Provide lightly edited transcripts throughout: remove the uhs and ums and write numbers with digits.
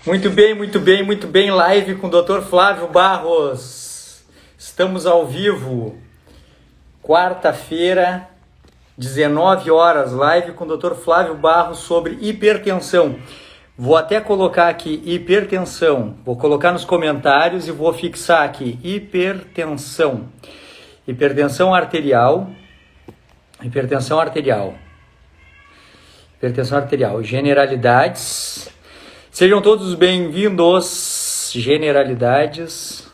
Muito bem, muito bem, muito bem. Live com o Dr. Flávio Barros. Estamos ao vivo. Quarta-feira, 19 horas. Live com o Dr. Flávio Barros sobre hipertensão. Vou até colocar aqui hipertensão. Vou colocar nos comentários e vou fixar aqui hipertensão. Hipertensão arterial. Hipertensão arterial. Hipertensão arterial. Generalidades. Sejam todos bem-vindos. Generalidades.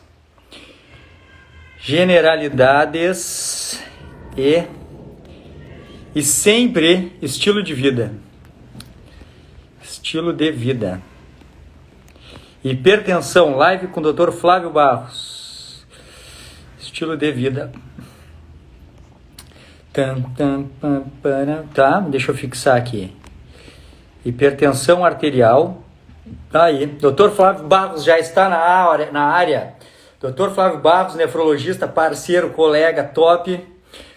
Generalidades e sempre estilo de vida. Estilo de vida. Hipertensão, live com o Dr. Flávio Barros. Estilo de vida. Tá, deixa eu fixar aqui. Hipertensão arterial. Tá aí. Dr. Flávio Barros já está na área. Dr. Flávio Barros, nefrologista, parceiro, colega, top.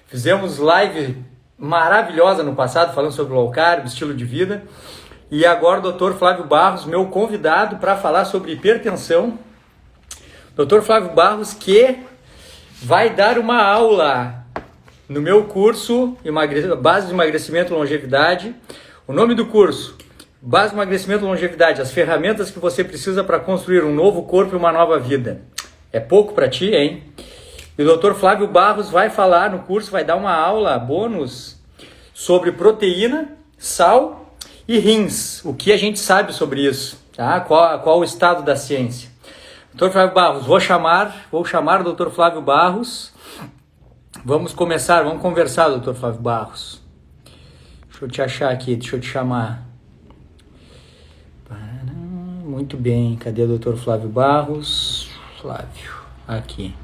Fizemos live maravilhosa no passado, falando sobre low carb, estilo de vida. E agora o Dr. Flávio Barros, meu convidado para falar sobre hipertensão. Dr. Flávio Barros, que vai dar uma aula no meu curso Base de Emagrecimento e Longevidade. O nome do curso: Base de Emagrecimento e Longevidade, as ferramentas que você precisa para construir um novo corpo e uma nova vida. É pouco para ti, hein? E o Dr. Flávio Barros vai falar no curso, vai dar uma aula bônus sobre proteína, sal e rins. O que a gente sabe sobre isso, tá? Qual o estado da ciência. Dr. Flávio Barros, vou chamar o Dr. Flávio Barros. Vamos conversar, Dr. Flávio Barros. Deixa eu te achar aqui, deixa eu te chamar. Muito bem, cadê o Dr. Flávio Barros? Flávio, aqui.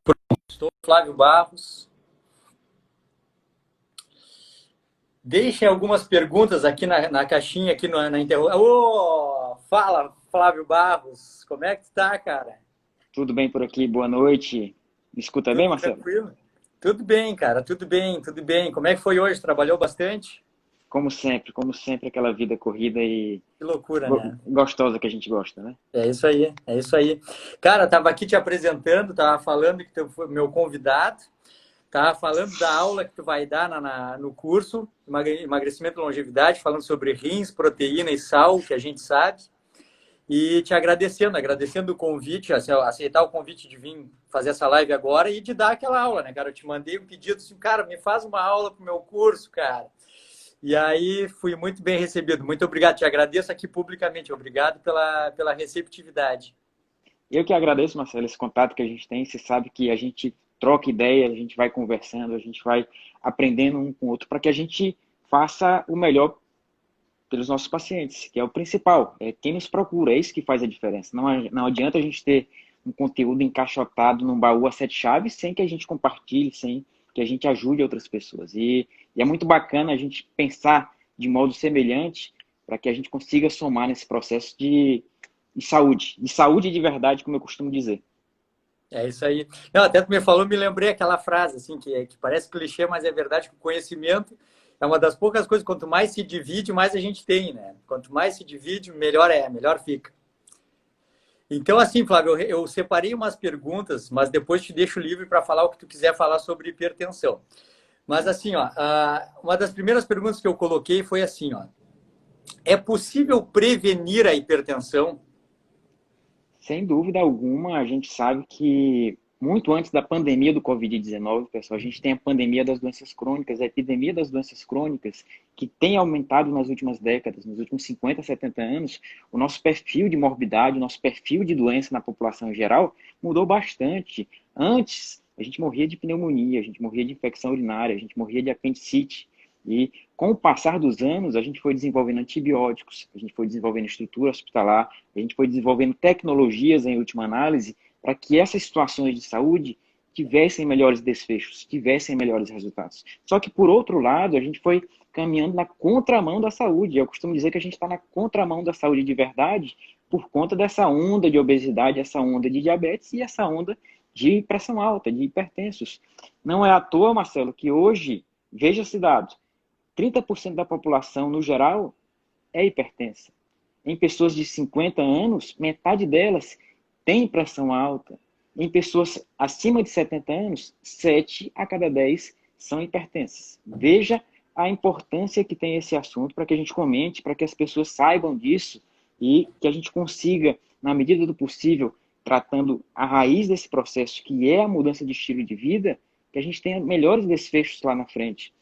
Pronto, estou Flávio Barros. Deixem algumas perguntas aqui na caixinha, aqui na interrogação. Fala, Flávio Barros, como é que tá, cara? Tudo bem por aqui, boa noite. Me escuta bem, Marcelo? Tranquilo? Tudo bem, cara, tudo bem, tudo bem. Como é que foi hoje? Trabalhou bastante? Como sempre, aquela vida corrida e Que loucura, né? gostosa que a gente gosta, né? É isso aí, é isso aí. Cara, tava aqui te apresentando, tava falando que tu foi meu convidado, tava falando da aula que tu vai dar no curso Emagrecimento e Longevidade, falando sobre rins, proteína e sal, que a gente sabe. E te agradecendo o convite, aceitar o convite de vir fazer essa live agora e de dar aquela aula, né, cara? Eu te mandei um pedido assim, cara, me faz uma aula pro meu curso, cara. E aí fui muito bem recebido. Muito obrigado, te agradeço aqui publicamente. Obrigado pela receptividade. Eu que agradeço, Marcelo, esse contato que a gente tem. Você sabe que a gente troca ideia, a gente vai conversando, a gente vai aprendendo um com o outro para que a gente faça o melhor pelos nossos pacientes, que é o principal. É quem nos procura, é isso que faz a diferença. Não adianta a gente ter um conteúdo encaixotado num baú a 7 chaves sem que a gente compartilhe, sem que a gente ajude outras pessoas. E é muito bacana a gente pensar de modo semelhante para que a gente consiga somar nesse processo de saúde de verdade, como eu costumo dizer. É isso aí. Não, até tu me falou, me lembrei aquela frase, assim, que parece clichê, mas é verdade que o conhecimento é uma das poucas coisas, quanto mais se divide, mais a gente tem, né? Quanto mais se divide, melhor melhor fica. Então, assim, Flávio, eu separei umas perguntas, mas depois te deixo livre para falar o que tu quiser falar sobre hipertensão. Mas assim, ó, uma das primeiras perguntas que eu coloquei foi assim, ó: é possível prevenir a hipertensão? Sem dúvida alguma, a gente sabe que muito antes da pandemia do Covid-19, pessoal, a gente tem a pandemia das doenças crônicas, a epidemia das doenças crônicas, que tem aumentado nas últimas décadas, nos últimos 50, 70 anos. O nosso perfil de morbidade, o nosso perfil de doença na população em geral mudou bastante. Antes, a gente morria de pneumonia, a gente morria de infecção urinária, a gente morria de apendicite. E com o passar dos anos, a gente foi desenvolvendo antibióticos, a gente foi desenvolvendo estrutura hospitalar, a gente foi desenvolvendo tecnologias, em última análise, para que essas situações de saúde tivessem melhores desfechos, tivessem melhores resultados. Só que, por outro lado, a gente foi caminhando na contramão da saúde. Eu costumo dizer que a gente está na contramão da saúde de verdade por conta dessa onda de obesidade, essa onda de diabetes e essa onda de pressão alta, de hipertensos. Não é à toa, Marcelo, que hoje, veja esse dado, 30% da população, no geral, é hipertensa. Em pessoas de 50 anos, metade delas tem pressão alta. Em pessoas acima de 70 anos, 7 a cada 10 são hipertensas. Veja a importância que tem esse assunto para que a gente comente, para que as pessoas saibam disso e que a gente consiga, na medida do possível, tratando a raiz desse processo, que é a mudança de estilo de vida, que a gente tenha melhores desfechos lá na frente.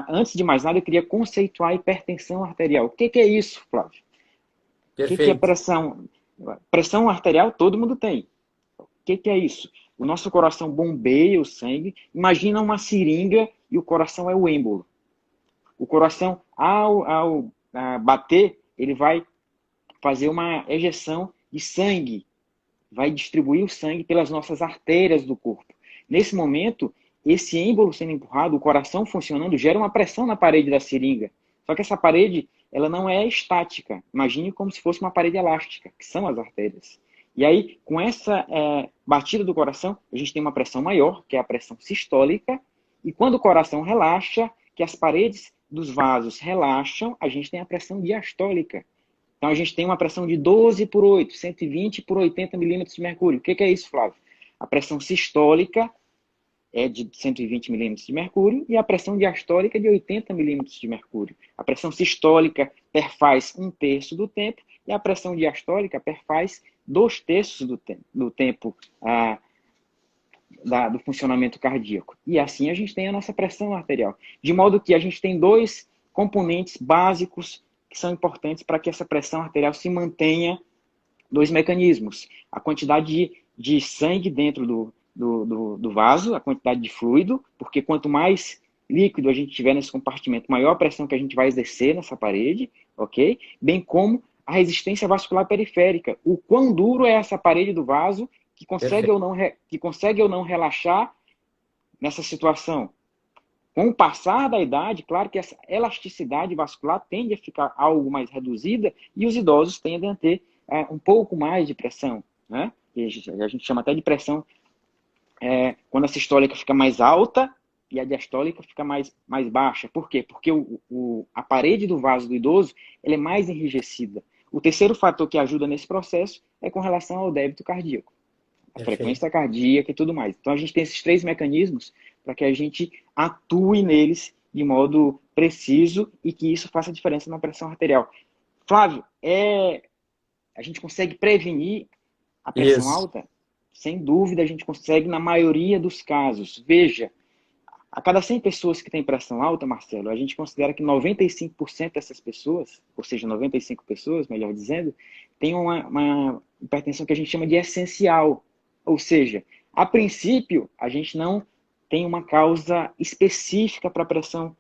Antes de mais nada, eu queria conceituar a hipertensão arterial. O que é isso, Flávio? O que é Perfeito. pressão? Pressão arterial todo mundo tem. O que é isso? O nosso coração bombeia o sangue. Imagina uma seringa e o coração é o êmbolo. O coração, ao bater, ele vai fazer uma ejeção de sangue, vai distribuir o sangue pelas nossas artérias do corpo. Nesse momento, esse êmbolo sendo empurrado, o coração funcionando, gera uma pressão na parede da seringa. Só que essa parede, ela não é estática. Imagine como se fosse uma parede elástica, que são as artérias. E aí, com essa batida do coração, a gente tem uma pressão maior, que é a pressão sistólica, e quando o coração relaxa, que as paredes dos vasos relaxam, a gente tem a pressão diastólica. Então, a gente tem uma pressão de 12 por 8, 120 por 80 milímetros de mercúrio. O que é isso, Flávio? A pressão sistólica é de 120 milímetros de mercúrio e a pressão diastólica é de 80 milímetros de mercúrio. A pressão sistólica perfaz 1/3 do tempo e a pressão diastólica perfaz 2/3 do tempo do funcionamento cardíaco. E assim a gente tem a nossa pressão arterial. De modo que a gente tem dois componentes básicos que são importantes para que essa pressão arterial se mantenha, dois mecanismos. A quantidade de sangue dentro do vaso, a quantidade de fluido, porque quanto mais líquido a gente tiver nesse compartimento, maior a pressão que a gente vai exercer nessa parede, ok? Bem como a resistência vascular periférica. O quão duro é essa parede do vaso que consegue ou não relaxar nessa situação. Com o passar da idade, claro que essa elasticidade vascular tende a ficar algo mais reduzida e os idosos tendem a ter um pouco mais de pressão, né? E a gente chama até de pressão quando a sistólica fica mais alta e a diastólica fica mais baixa. Por quê? Porque a parede do vaso do idoso ela é mais enrijecida. O terceiro fator que ajuda nesse processo é com relação ao débito cardíaco, a frequência cardíaca e tudo mais. Então, a gente tem esses três mecanismos para que a gente atue neles de modo preciso e que isso faça diferença na pressão arterial. Flávio, a gente consegue prevenir a pressão Isso. alta? Sem dúvida, a gente consegue na maioria dos casos. Veja, a cada 100 pessoas que têm pressão alta, Marcelo, a gente considera que 95% dessas pessoas, ou seja, 95 pessoas, melhor dizendo, têm uma hipertensão que a gente chama de essencial. Ou seja, a princípio, a gente não tem uma causa específica para a pressão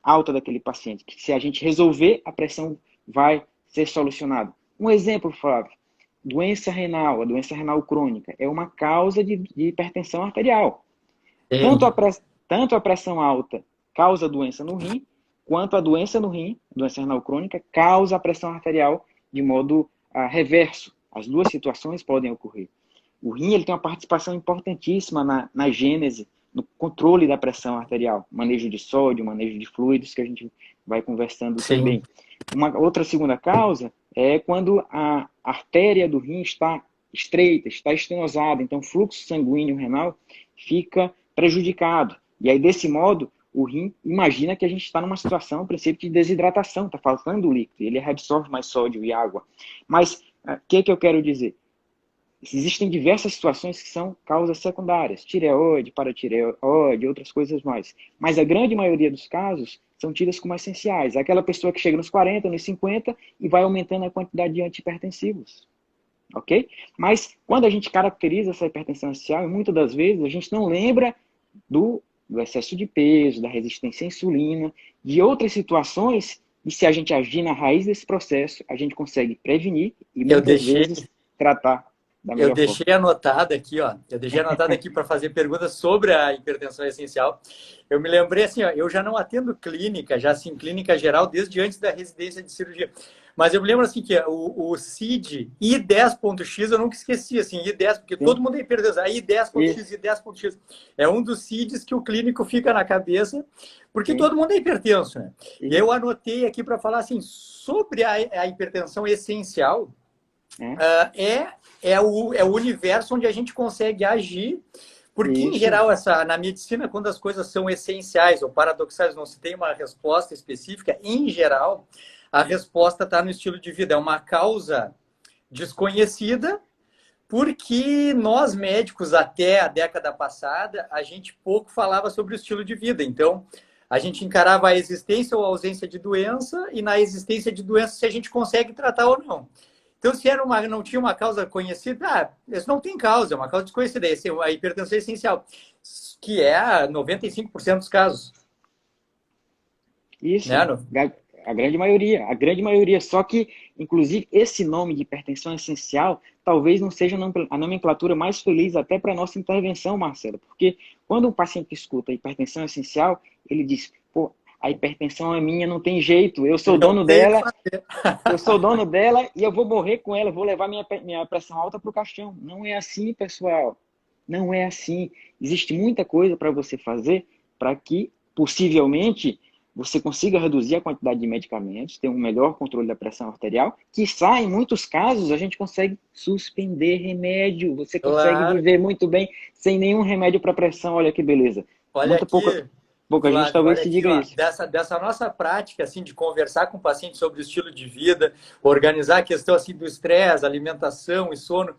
alta daquele paciente. Que se a gente resolver, a pressão vai ser solucionada. Um exemplo, Flávio, doença renal, a doença renal crônica, é uma causa de hipertensão arterial. Tanto a pressão alta causa doença no rim, quanto a doença no rim, doença renal crônica, causa a pressão arterial de modo reverso. As duas situações podem ocorrer. O rim ele tem uma participação importantíssima na gênese, no controle da pressão arterial, manejo de sódio, manejo de fluidos, que a gente vai conversando também. Uma outra segunda causa é quando a artéria do rim está estreita, está estenosada, então o fluxo sanguíneo renal fica prejudicado. E aí, desse modo, o rim imagina que a gente está numa situação, a princípio, de desidratação, está faltando líquido, ele reabsorve mais sódio e água. Mas, o que eu quero dizer? Existem diversas situações que são causas secundárias, tireoide, paratireoide, outras coisas mais. Mas a grande maioria dos casos são tidas como essenciais. Aquela pessoa que chega nos 40, nos 50 e vai aumentando a quantidade de antihipertensivos. Ok? Mas quando a gente caracteriza essa hipertensão essencial, muitas das vezes a gente não lembra do excesso de peso, da resistência à insulina, de outras situações, e se a gente agir na raiz desse processo, a gente consegue prevenir e muitas vezes tratar. da Eu melhor forma. deixei anotado aqui, ó. Eu deixei anotado aqui para fazer perguntas sobre a hipertensão essencial. Eu me lembrei assim, ó, eu já não atendo clínica, já assim, clínica geral, desde antes da residência de cirurgia. Mas eu me lembro assim que o CID I10.x eu nunca esqueci, assim, I10, porque Sim, todo mundo é hipertenso. Aí I10.x, isso, I10.x. É um dos CIDs que o clínico fica na cabeça, porque sim, todo mundo é hipertenso, né? E aí eu isso, anotei aqui para falar assim, sobre a hipertensão essencial, é, é, é o universo onde a gente consegue agir, porque, em isso, geral, na medicina, quando as coisas são essenciais ou paradoxais, não se tem uma resposta específica, em geral, a resposta está no estilo de vida. É uma causa desconhecida, porque nós, médicos, até a década passada, a gente pouco falava sobre o estilo de vida. Então, a gente encarava a existência ou a ausência de doença, e na existência de doença, se a gente consegue tratar ou não. Então, se não tinha uma causa conhecida, isso não tem causa, é uma causa desconhecida. Essa é a hipertensão essencial, que é 95% dos casos. Né? isso. A grande maioria. Só que, inclusive, esse nome de hipertensão essencial talvez não seja a nomenclatura mais feliz até para a nossa intervenção, Marcelo, porque quando um paciente escuta hipertensão essencial, ele diz, pô, a hipertensão é minha, não tem jeito, Eu tenho que fazer. eu sou dono dela e eu vou morrer com ela, eu vou levar minha pressão alta para o caixão. Não é assim, pessoal. Não é assim. Existe muita coisa para você fazer para que, possivelmente, você consiga reduzir a quantidade de medicamentos, ter um melhor controle da pressão arterial, quiçá, em muitos casos, a gente consegue suspender remédio, você consegue Claro. viver muito bem sem nenhum remédio para pressão, olha que beleza. Olha Muito aqui, pouca gente Flávio, talvez olha te aqui, diga ó, isso. dessa nossa prática, assim, de conversar com o paciente sobre o estilo de vida, organizar a questão, assim, do estresse, alimentação e sono,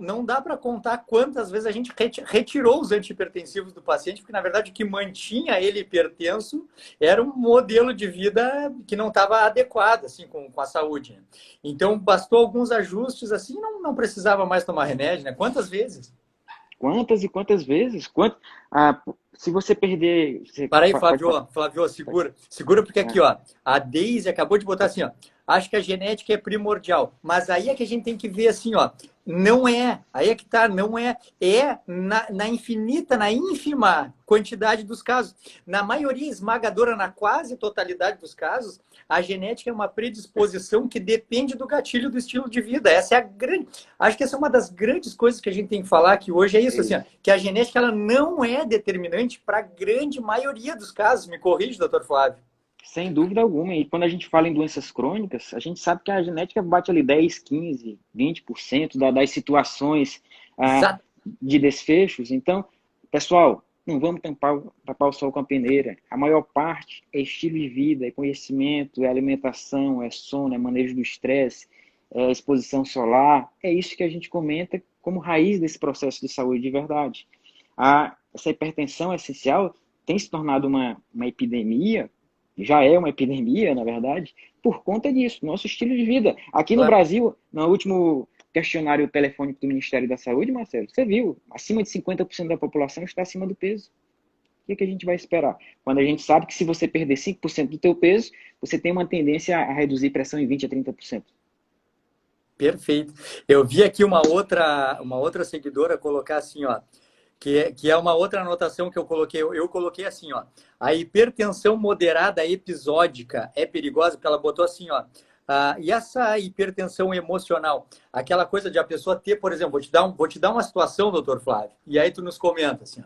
não dá para contar quantas vezes a gente retirou os antihipertensivos do paciente, porque, na verdade, o que mantinha ele hipertenso era um modelo de vida que não estava adequado, assim, com a saúde, né? Então, bastou alguns ajustes, assim, não precisava mais tomar remédio, né? Quantas vezes? Quantas e quantas vezes? Se você perder. Para aí, Pode falar. Flávio, Flávio, segura. Segura porque aqui, ó, a Deise acabou de botar assim, ó. Acho que a genética é primordial, mas aí é que a gente tem que ver assim, ó. Não é, aí é que tá, não é, é na infinita, na ínfima quantidade dos casos. Na maioria esmagadora, na quase totalidade dos casos, a genética é uma predisposição que depende do gatilho do estilo de vida. Essa é a grande. Acho que essa é uma das grandes coisas que a gente tem que falar aqui hoje, é isso, assim, ó, Isso. que a genética ela não é determinante para a grande maioria dos casos. Me corrige, doutor Flávio. Sem dúvida alguma. E quando a gente fala em doenças crônicas, a gente sabe que a genética bate ali 10, 15, 20% das situações ah, Exato. de desfechos. Então, pessoal, não vamos tapar o sol com a peneira. A maior parte é estilo de vida, é conhecimento, é alimentação, é sono, é manejo do estresse, é exposição solar. É isso que a gente comenta como raiz desse processo de saúde de verdade. Essa hipertensão essencial tem se tornado uma epidemia, já é uma epidemia, na verdade, por conta disso, nosso estilo de vida. Aqui no Claro. Brasil, no último questionário telefônico do Ministério da Saúde, Marcelo, você viu, acima de 50% da população está acima do peso. O que a gente vai esperar? Quando a gente sabe que se você perder 5% do teu peso, você tem uma tendência a reduzir pressão em 20 a 30%. Perfeito. Eu vi aqui uma outra seguidora colocar assim, ó, que é uma outra anotação que eu coloquei. Eu coloquei assim, ó, a hipertensão moderada episódica é perigosa, porque ela botou assim, ó, e essa hipertensão emocional, aquela coisa de a pessoa ter, por exemplo, vou te dar uma situação, doutor Flávio, e aí tu nos comenta assim, ó,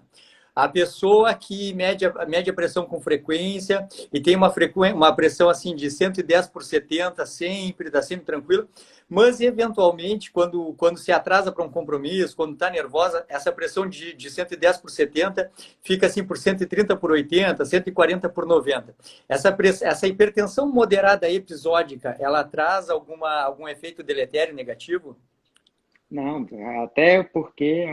a pessoa que mede a pressão com frequência e tem uma pressão assim de 110 por 70 sempre, está sempre tranquilo, mas eventualmente, quando se atrasa para um compromisso, quando está nervosa, essa pressão de 110 por 70 fica assim por 130 por 80, 140 por 90. Essa hipertensão moderada episódica, ela traz algum efeito deletério negativo? Não, até porque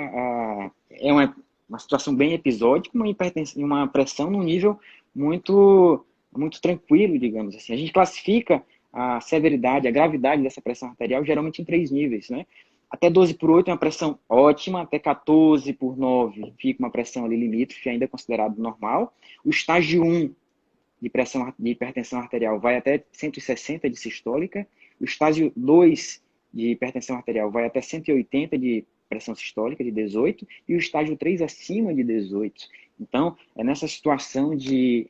é uma situação bem episódica, uma pressão num nível muito, muito tranquilo, digamos assim. A gente classifica a severidade, a gravidade dessa pressão arterial geralmente em 3 níveis, né? Até 12 por 8 é uma pressão ótima, até 14 por 9 fica uma pressão ali limítrofe, ainda considerado normal. O estágio 1 de hipertensão arterial vai até 160 de sistólica. O estágio 2 de hipertensão arterial vai até 180 de pressão sistólica, de 18, e o estágio 3 acima de 18. Então, é nessa situação de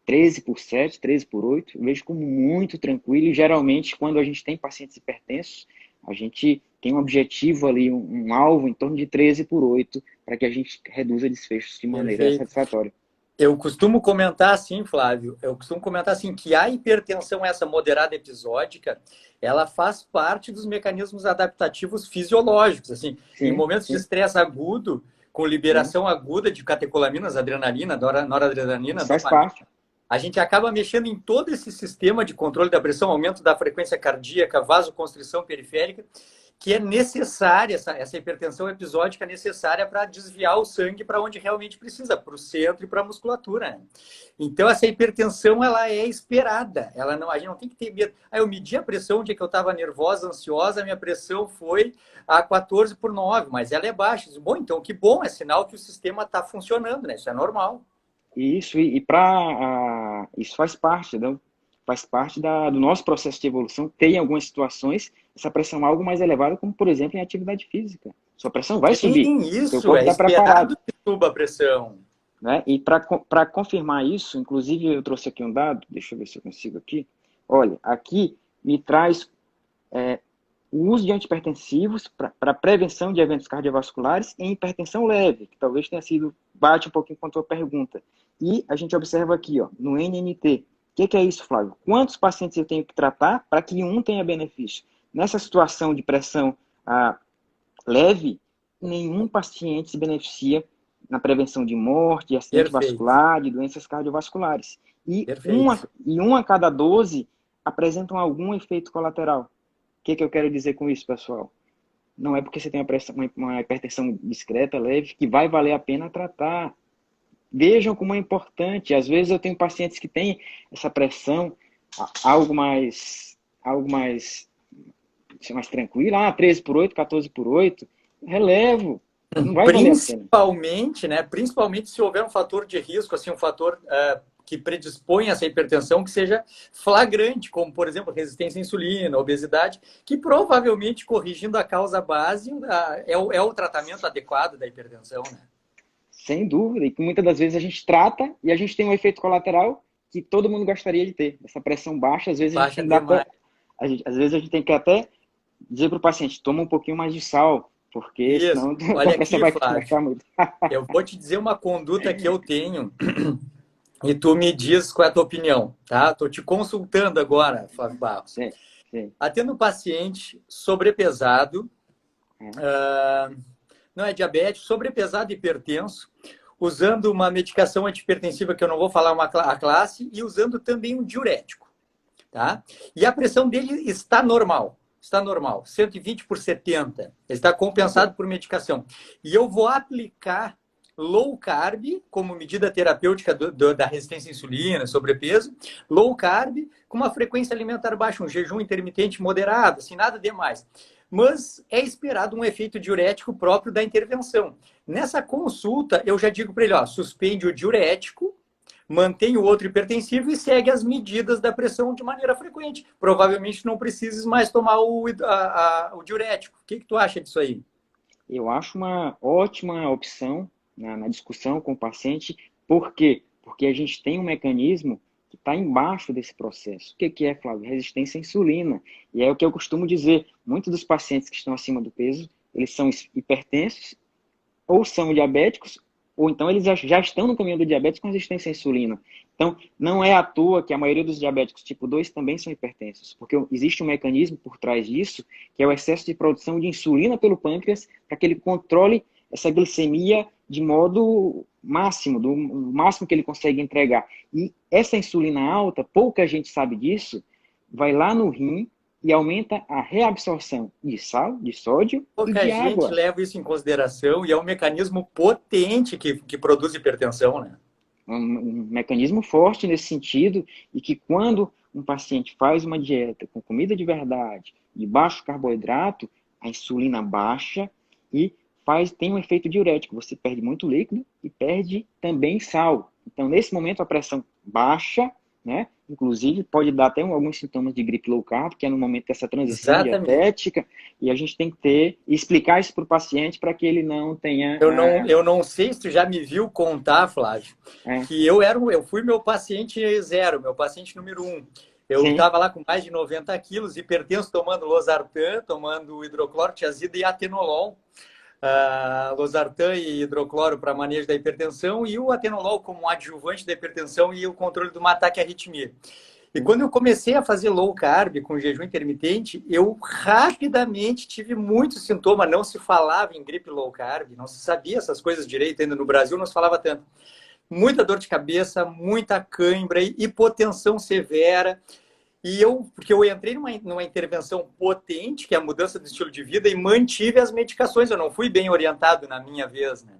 13 por 7, 13 por 8, eu vejo como muito tranquilo, e geralmente quando a gente tem pacientes hipertensos, a gente tem um objetivo ali, um alvo em torno de 13 por 8, para que a gente reduza desfechos de maneira Perfeito. satisfatória. Eu costumo comentar assim, Flávio, eu costumo comentar assim que a hipertensão essa moderada episódica, ela faz parte dos mecanismos adaptativos fisiológicos, assim, em Sim, momentos de sim, estresse agudo, com sim. liberação aguda de catecolaminas, adrenalina, noradrenalina, Isso faz dopamina, parte. a gente acaba mexendo em todo esse sistema de controle da pressão, aumento da frequência cardíaca, vasoconstrição periférica, que é necessária, essa hipertensão episódica é necessária para desviar o sangue para onde realmente precisa, para o centro e para a musculatura. Né? Então, essa hipertensão, ela é esperada. Ela não, a gente não tem que ter medo. Aí eu medi a pressão, onde é que eu estava nervosa, ansiosa, a minha pressão foi a 14 por 9, mas ela é baixa. Bom, então, que bom, é sinal que o sistema está funcionando, né? Isso é normal. Isso, isso faz parte, né? Faz parte do nosso processo de evolução. Tem algumas situações, essa pressão é algo mais elevada, como por exemplo em atividade física. Sua pressão vai subir, Sim, seu isso, corpo é está preparado, esperado que suba a pressão. né? E para confirmar isso, inclusive eu trouxe aqui um dado, deixa eu ver se eu consigo aqui. Olha, aqui me traz o uso de antihipertensivos para prevenção de eventos cardiovasculares em hipertensão leve, que talvez tenha sido, bate um pouquinho com a tua pergunta. E a gente observa aqui, ó, no NNT. O que é isso, Flávio? Quantos pacientes eu tenho que tratar para que um tenha benefício? Nessa situação de pressão leve, nenhum paciente se beneficia na prevenção de morte, de acidente Perfeito, vascular, de doenças cardiovasculares. E perfeito. uma a cada 12 apresentam algum efeito colateral. O que eu quero dizer com isso, pessoal? Não é porque você tem uma hipertensão discreta, leve, que vai valer a pena tratar. Vejam como é importante. Às vezes eu tenho pacientes que têm essa pressão, algo mais tranquilo, 13 por 8, 14 por 8, relevo, não vai valer a pena. Principalmente, né? Principalmente se houver um fator de risco, assim, um fator que predispõe a essa hipertensão que seja flagrante, como, por exemplo, resistência à insulina, obesidade, que provavelmente, corrigindo a causa base, é o tratamento adequado da hipertensão, né? Sem dúvida, e que muitas das vezes a gente trata e a gente tem um efeito colateral que todo mundo gostaria de ter. Essa pressão baixa, às vezes a gente Baixa tem que dar demais. até, às vezes a gente tem que até dizer para o paciente, toma um pouquinho mais de sal, porque Isso. senão a Olha pressão aqui, vai Flávio. baixar muito. Eu vou te dizer uma conduta que eu tenho e tu me diz qual é a tua opinião, tá? Estou te consultando agora, Flávio Barros. Sim, sim. Atendo um paciente sobrepesado, não é diabético, sobrepesado e hipertenso, usando uma medicação antihipertensiva que eu não vou falar a classe e usando também um diurético, tá? E a pressão dele está normal, 120 por 70. Ele está compensado por medicação. E eu vou aplicar low carb como medida terapêutica da resistência à insulina, sobrepeso, low carb com uma frequência alimentar baixa, um jejum intermitente moderado, assim, nada demais. Mas é esperado um efeito diurético próprio da intervenção. Nessa consulta, eu já digo para ele, ó, suspende o diurético, mantém o outro hipertensivo e segue as medidas da pressão de maneira frequente. Provavelmente não precisas mais tomar o diurético. O que tu acha disso aí? Eu acho uma ótima opção na discussão com o paciente. Por quê? Porque a gente tem um mecanismo que está embaixo desse processo. O que é, Flávio? Resistência à insulina. E é o que eu costumo dizer. Muitos dos pacientes que estão acima do peso, eles são hipertensos, ou são diabéticos, ou então eles já estão no caminho do diabetes com resistência à insulina. Então, não é à toa que a maioria dos diabéticos tipo 2 também são hipertensos, porque existe um mecanismo por trás disso, que é o excesso de produção de insulina pelo pâncreas, para que ele controle essa glicemia de modo máximo, do máximo que ele consegue entregar. E essa insulina alta, pouca gente sabe disso, vai lá no rim e aumenta a reabsorção de sal, de sódio e Pouca de gente água. leva isso em consideração e é um mecanismo potente que produz hipertensão, né? Um mecanismo forte nesse sentido, e que quando um paciente faz uma dieta com comida de verdade, de baixo carboidrato, a insulina baixa e tem um efeito diurético. Você perde muito líquido e perde também sal. Então, nesse momento, a pressão baixa né? Inclusive, pode dar até alguns sintomas de gripe low carb, que é no momento dessa transição Exatamente. dietética, e a gente tem que explicar isso para o paciente para que ele não tenha... Eu não sei se tu já me viu contar, Flávio, É, que eu fui meu paciente zero, meu paciente número um. Eu sim, estava lá com mais de 90 quilos, hipertenso, tomando losartan, tomando hidroclorotiazida e atenolol. Losartan e hidrocloro para manejo da hipertensão e o atenolol como adjuvante da hipertensão e o controle do ataque à arritmia. E sim, quando eu comecei a fazer low carb com jejum intermitente, eu rapidamente tive muitos sintomas. Não se falava em gripe low carb, não se sabia essas coisas direito ainda no Brasil, não se falava tanto. Muita dor de cabeça, muita cãibra, hipotensão severa. Porque eu entrei numa intervenção potente, que é a mudança do estilo de vida, e mantive as medicações. Eu não fui bem orientado na minha vez, né?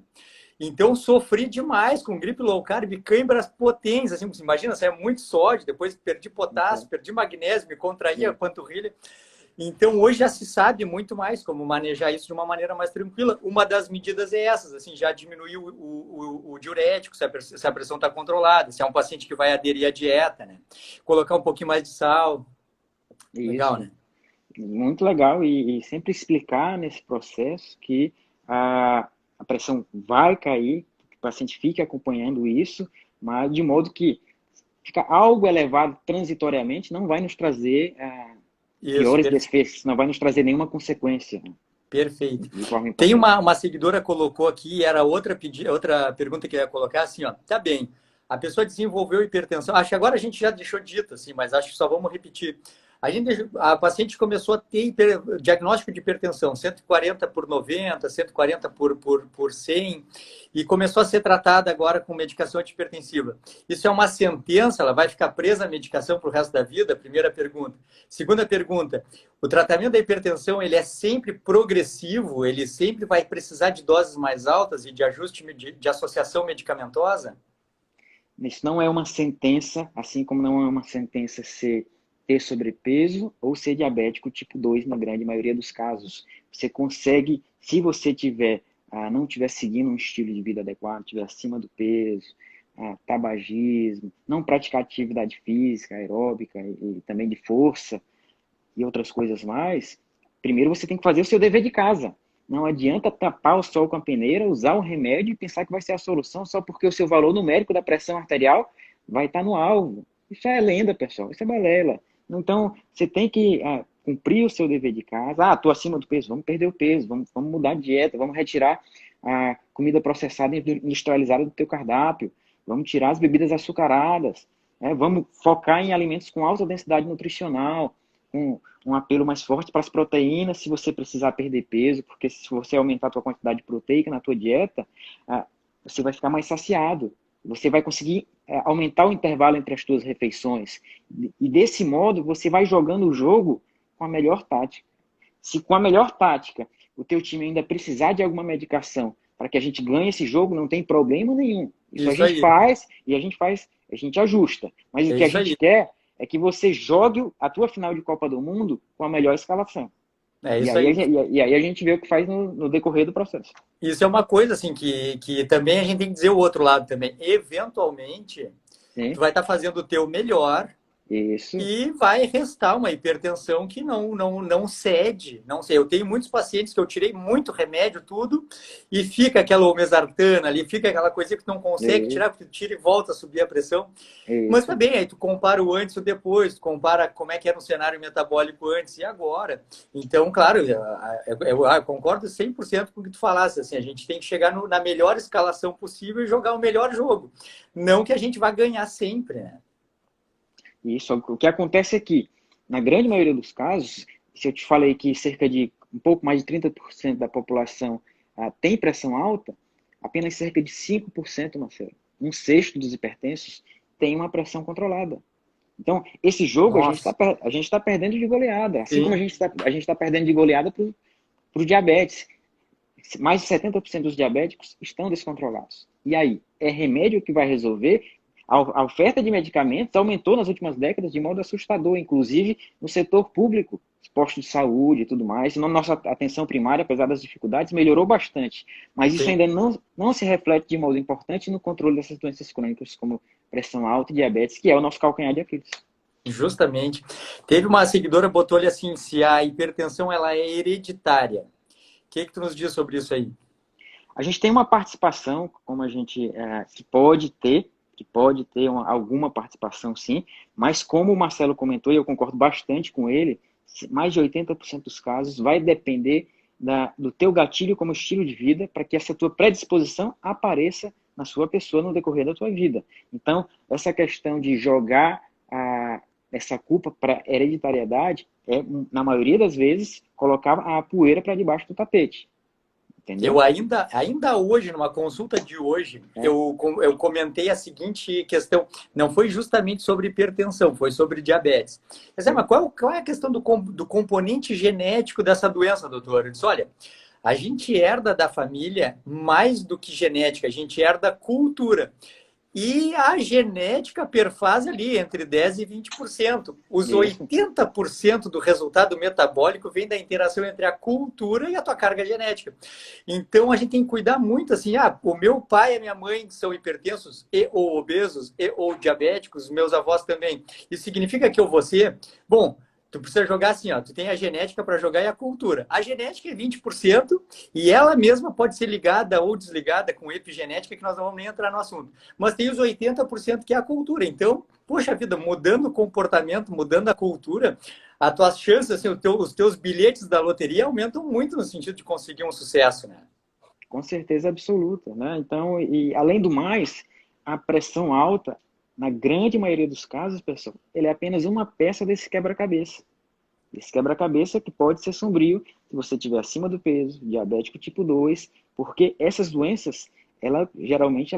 Então, sofri demais com gripe low carb, cãibras potentes. Assim, você imagina, saia muito sódio, depois perdi potássio, perdi magnésio, me contraía a panturrilha. Então, hoje já se sabe muito mais como manejar isso de uma maneira mais tranquila. Uma das medidas é essas, assim, já diminuir o diurético, se a pressão está controlada, se é um paciente que vai aderir à dieta, né? Colocar um pouquinho mais de sal. Legal, isso. né? Muito legal e sempre explicar nesse processo que a pressão vai cair, que o paciente fique acompanhando isso, mas de modo que ficar algo elevado transitoriamente não vai nos trazer Isso, piores desfechos, não vai nos trazer nenhuma consequência, né, perfeito. de forma Tem importante. uma seguidora colocou aqui, era outra pergunta que eu ia colocar, assim, ó, tá bem, a pessoa desenvolveu hipertensão, acho que agora a gente já deixou dito, assim, mas acho que só vamos repetir. A paciente começou a ter diagnóstico de hipertensão, 140 por 90, 140 por 100, e começou a ser tratada agora com medicação antihipertensiva. Isso é uma sentença, ela vai ficar presa à medicação para o resto da vida? Primeira pergunta. Segunda pergunta, o tratamento da hipertensão ele é sempre progressivo, ele sempre vai precisar de doses mais altas e de ajuste de associação medicamentosa? Isso não é uma sentença, assim como não é uma sentença ter sobrepeso ou ser diabético tipo 2 na grande maioria dos casos. Você consegue, se você não estiver seguindo um estilo de vida adequado, estiver acima do peso, tabagismo, não praticar atividade física, aeróbica e também de força e outras coisas mais, primeiro você tem que fazer o seu dever de casa. Não adianta tapar o sol com a peneira, usar o remédio e pensar que vai ser a solução só porque o seu valor numérico da pressão arterial vai estar no alvo. Isso é lenda, pessoal. Isso é balela. Então, você tem que cumprir o seu dever de casa. Estou acima do peso. Vamos perder o peso. Vamos mudar de dieta. Vamos retirar a comida processada e industrializada do teu cardápio. Vamos tirar as bebidas açucaradas. Vamos focar em alimentos com alta densidade nutricional, com um apelo mais forte para as proteínas, se você precisar perder peso, porque se você aumentar a tua quantidade proteica na tua dieta, você vai ficar mais saciado. Você vai conseguir aumentar o intervalo entre as tuas refeições. E desse modo, você vai jogando o jogo com a melhor tática. Se com a melhor tática o teu time ainda precisar de alguma medicação para que a gente ganhe esse jogo, não tem problema nenhum. Isso a Isso gente aí, faz e a gente ajusta. Mas o é que a isso gente aí, quer é que você jogue a tua final de Copa do Mundo com a melhor escalação. é E isso aí, aí. e aí a gente vê o que faz no decorrer do processo. Isso é uma coisa assim que também a gente tem que dizer o outro lado também. Eventualmente, tu Sim? vai estar fazendo o teu melhor Isso. e vai restar uma hipertensão que não cede. Não sei, eu tenho muitos pacientes que eu tirei muito remédio, tudo, e fica aquela omesartana ali, fica aquela coisinha que tu não consegue Isso. tirar, porque tu tira e volta a subir a pressão. Mas Isso. também, aí tu compara o antes e o depois, tu compara como é que era o cenário metabólico antes e agora. Então, claro, eu concordo 100% com o que tu falasse, assim, a gente tem que chegar na melhor escalação possível e jogar o melhor jogo. Não que a gente vá ganhar sempre, né? Isso. O que acontece é que, na grande maioria dos casos, se eu te falei que cerca de um pouco mais de 30% da população tem pressão alta, apenas cerca de 5%, Marcelo, um sexto dos hipertensos, tem uma pressão controlada. Então, esse jogo Nossa, a gente tá perdendo de goleada, assim como sim. a gente tá perdendo de goleada para o diabetes. Mais de 70% dos diabéticos estão descontrolados. E aí, é remédio que vai resolver? A oferta de medicamentos aumentou nas últimas décadas de modo assustador, inclusive no setor público, postos de saúde e tudo mais. Nossa atenção primária, apesar das dificuldades, melhorou bastante. Mas isso Sim. ainda não se reflete de modo importante no controle dessas doenças crônicas, como pressão alta e diabetes, que é o nosso calcanhar de Aquiles. Justamente. Teve uma seguidora, botou ali assim, se a hipertensão ela é hereditária. O que tu nos diz sobre isso aí? A gente tem uma participação, como a gente que pode ter alguma participação sim, mas como o Marcelo comentou, e eu concordo bastante com ele, mais de 80% dos casos vai depender do teu gatilho como estilo de vida para que essa tua predisposição apareça na sua pessoa no decorrer da tua vida. Então, essa questão de jogar essa culpa para hereditariedade é, na maioria das vezes, colocar a poeira para debaixo do tapete. Eu Entendeu? ainda hoje, numa consulta de hoje, eu comentei a seguinte questão. Não foi justamente sobre hipertensão, foi sobre diabetes. Mas qual é a questão do componente genético dessa doença, doutor? Eu disse, olha, a gente herda da família mais do que genética, a gente herda cultura. E a genética perfaz ali entre 10% e 20%. Os Isso. 80% do resultado metabólico vem da interação entre a cultura e a tua carga genética. Então a gente tem que cuidar muito assim, o meu pai e a minha mãe são hipertensos e ou obesos e ou diabéticos, meus avós também. Isso significa que eu vou ser? Bom, tu precisa jogar assim, tu tem a genética para jogar e a cultura. A genética é 20% e ela mesma pode ser ligada ou desligada com epigenética, que nós não vamos nem entrar no assunto. Mas tem os 80% que é a cultura. Então, poxa vida, mudando o comportamento, mudando a cultura, as tuas chances, assim, os teus bilhetes da loteria aumentam muito no sentido de conseguir um sucesso, né? Com certeza absoluta, né? Então, e além do mais, a pressão alta, na grande maioria dos casos, pessoal, ele é apenas uma peça desse quebra-cabeça. Esse quebra-cabeça que pode ser sombrio se você estiver acima do peso, diabético tipo 2, porque essas doenças, ela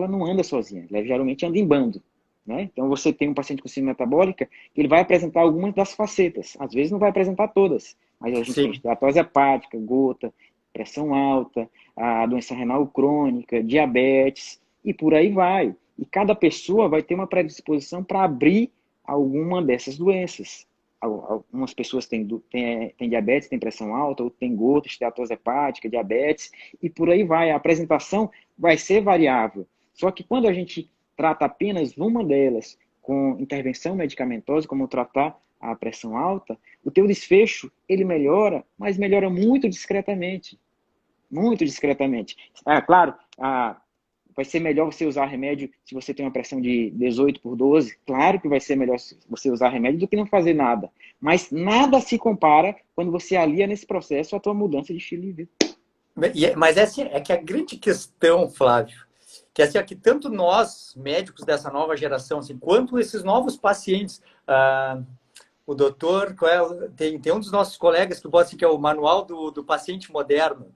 não anda sozinha, ela geralmente anda em bando. Né? Então, você tem um paciente com síndrome metabólica, ele vai apresentar algumas das facetas, às vezes não vai apresentar todas, mas a gente tem Sim. esteatose hepática, gota, pressão alta, a doença renal crônica, diabetes, e por aí vai. E cada pessoa vai ter uma predisposição para abrir alguma dessas doenças. Algumas pessoas têm diabetes, têm pressão alta, ou têm gota, esteatose hepática, diabetes, e por aí vai. A apresentação vai ser variável. Só que quando a gente trata apenas uma delas com intervenção medicamentosa, como tratar a pressão alta, o teu desfecho, ele melhora, mas melhora muito discretamente. Muito discretamente. Claro, vai ser melhor você usar remédio se você tem uma pressão de 18/12. Claro que vai ser melhor você usar remédio do que não fazer nada. Mas nada se compara quando você alia nesse processo a tua mudança de estilo de vida. Mas essa é que a grande questão, Flávio, que assim, que tanto nós, médicos dessa nova geração, assim, quanto esses novos pacientes, o doutor, tem um dos nossos colegas que bota assim, que é o manual do paciente moderno,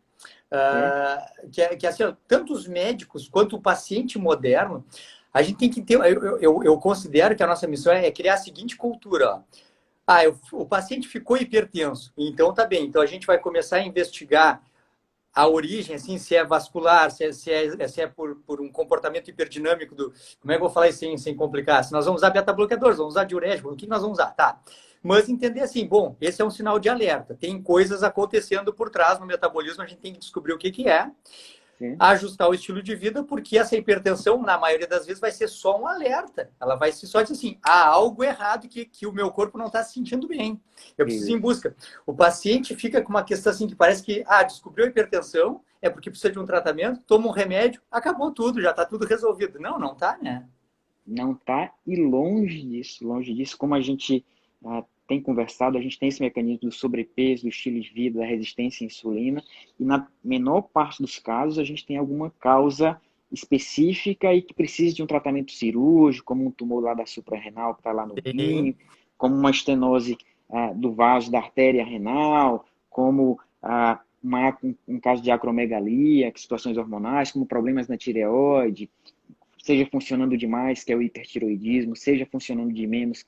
que assim, tanto os médicos quanto o paciente moderno, a gente tem que ter, eu considero que a nossa missão é criar a seguinte cultura, o paciente ficou hipertenso, então tá bem, então a gente vai começar a investigar a origem, assim, se é vascular, se é por um comportamento hiperdinâmico como é que eu vou falar isso sem complicar? Se nós vamos usar beta-bloqueadores, vamos usar diurético, o que nós vamos usar? Tá. Mas entender assim, bom, esse é um sinal de alerta. Tem coisas acontecendo por trás no metabolismo, a gente tem que descobrir o que é, Sim. ajustar o estilo de vida, porque essa hipertensão, na maioria das vezes, vai ser só um alerta. Ela vai ser só dizer assim, há algo errado que o meu corpo não está se sentindo bem. Eu preciso ir em Isso. busca. O paciente fica com uma questão assim, que parece que, descobriu a hipertensão, é porque precisa de um tratamento, toma um remédio, acabou tudo, já está tudo resolvido. Não, não está, né? Não está e longe disso, como a gente tem conversado, a gente tem esse mecanismo do sobrepeso, do estilo de vida, da resistência à insulina, e na menor parte dos casos a gente tem alguma causa específica e que precisa de um tratamento cirúrgico, como um tumor lá da suprarrenal que está lá no rim, Sim. como uma estenose do vaso da artéria renal, como um caso de acromegalia, situações hormonais, como problemas na tireoide, seja funcionando demais, que é o hipertiroidismo, seja funcionando de menos,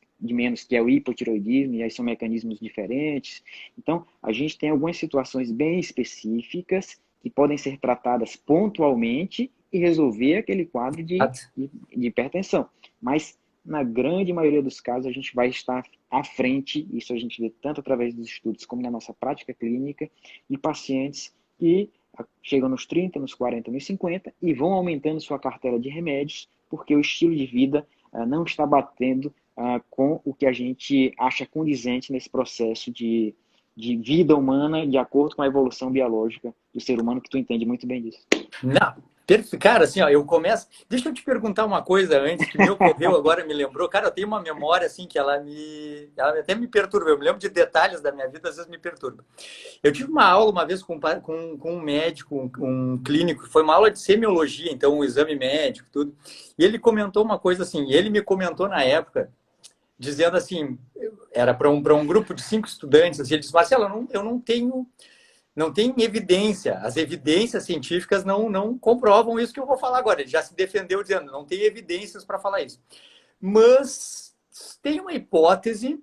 que é o hipotiroidismo, e aí são mecanismos diferentes. Então, a gente tem algumas situações bem específicas que podem ser tratadas pontualmente e resolver aquele quadro de hipertensão. Mas, na grande maioria dos casos, a gente vai estar à frente, isso a gente vê tanto através dos estudos como na nossa prática clínica, de pacientes que chegam nos 30, nos 40, nos 50 e vão aumentando sua cartela de remédios, porque o estilo de vida não está batendo com o que a gente acha condizente nesse processo de vida humana de acordo com a evolução biológica do ser humano, que tu entende muito bem disso. Não, cara, assim, ó, eu começo. Deixa eu te perguntar uma coisa antes que me ocorreu agora, me lembrou. Cara, eu tenho uma memória assim que ela até me perturba. Eu me lembro de detalhes da minha vida, às vezes me perturba. Eu tive uma aula uma vez com um médico, um clínico, foi uma aula de semiologia, então um exame médico, tudo. E ele comentou uma coisa assim, ele me comentou na época, dizendo assim, era para um grupo de 5 estudantes, assim, ele disse, Marcelo, eu não tem evidência, as evidências científicas não comprovam isso que eu vou falar agora. Ele já se defendeu dizendo, não tem evidências para falar isso. Mas tem uma hipótese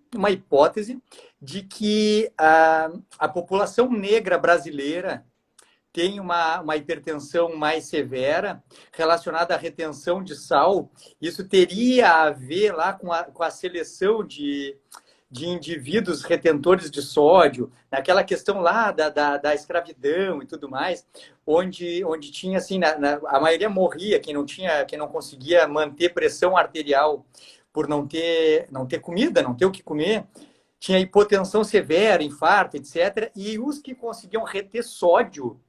de que a população negra brasileira tem uma hipertensão mais severa relacionada à retenção de sal. Isso teria a ver lá com a seleção de indivíduos retentores de sódio, naquela questão lá da escravidão e tudo mais, onde tinha assim, a maioria morria, quem não conseguia manter pressão arterial por não ter comida, não ter o que comer, tinha hipotensão severa, infarto, etc. E os que conseguiam reter sódio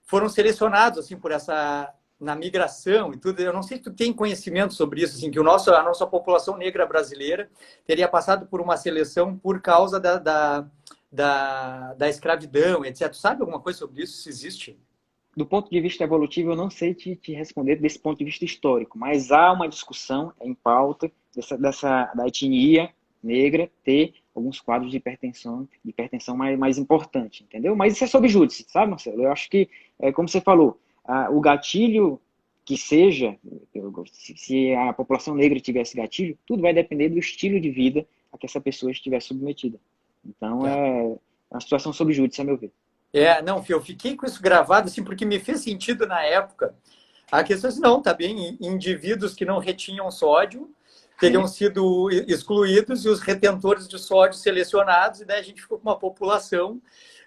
foram selecionados assim por essa na migração e tudo. Eu não sei se tu tem conhecimento sobre isso, assim, que a nossa população negra brasileira teria passado por uma seleção por causa da escravidão, etc. Tu sabe alguma coisa sobre isso? Se existe? Do ponto de vista evolutivo, eu não sei te responder desse ponto de vista histórico, mas há uma discussão em pauta da etnia negra ter alguns quadros de hipertensão mais importante, entendeu? Mas isso é sob júdice, sabe, Marcelo? Eu acho que, como você falou, o gatilho que seja, se a população negra tivesse gatilho, tudo vai depender do estilo de vida a que essa pessoa estiver submetida. Então, é uma situação sob júdice, a meu ver. Não, eu fiquei com isso gravado, assim, porque me fez sentido na época. A questão é assim, não, tá bem, indivíduos que não retinham sódio teriam sido excluídos e os retentores de sódio selecionados, e daí a gente ficou com uma população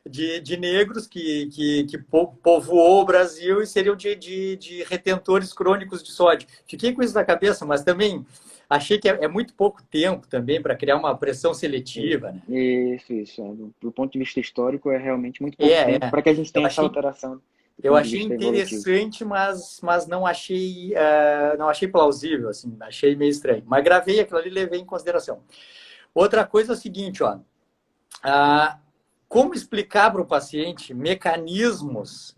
de negros que povoou o Brasil e seriam de retentores crônicos de sódio. Fiquei com isso na cabeça, mas também achei que é muito pouco tempo também para criar uma pressão seletiva, né? Isso. Do ponto de vista histórico, é realmente muito pouco tempo para que a gente tenha essa alteração. Eu achei interessante, mas não achei plausível, assim, achei meio estranho. Mas gravei aquilo ali e levei em consideração. Outra coisa é o seguinte, ó, como explicar para o paciente mecanismos.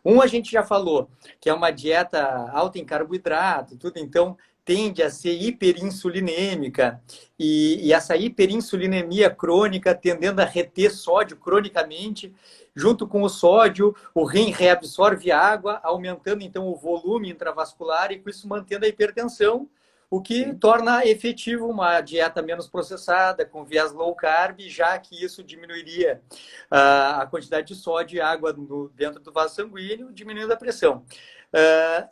A gente já falou, que é uma dieta alta em carboidrato, tudo, então tende a ser hiperinsulinêmica, e essa hiperinsulinemia crônica tendendo a reter sódio cronicamente. Junto com o sódio, o rim reabsorve água, aumentando então o volume intravascular e com isso mantendo a hipertensão, o que torna efetivo uma dieta menos processada, com viés low carb, já que isso diminuiria a quantidade de sódio e água dentro do vaso sanguíneo, diminuindo a pressão.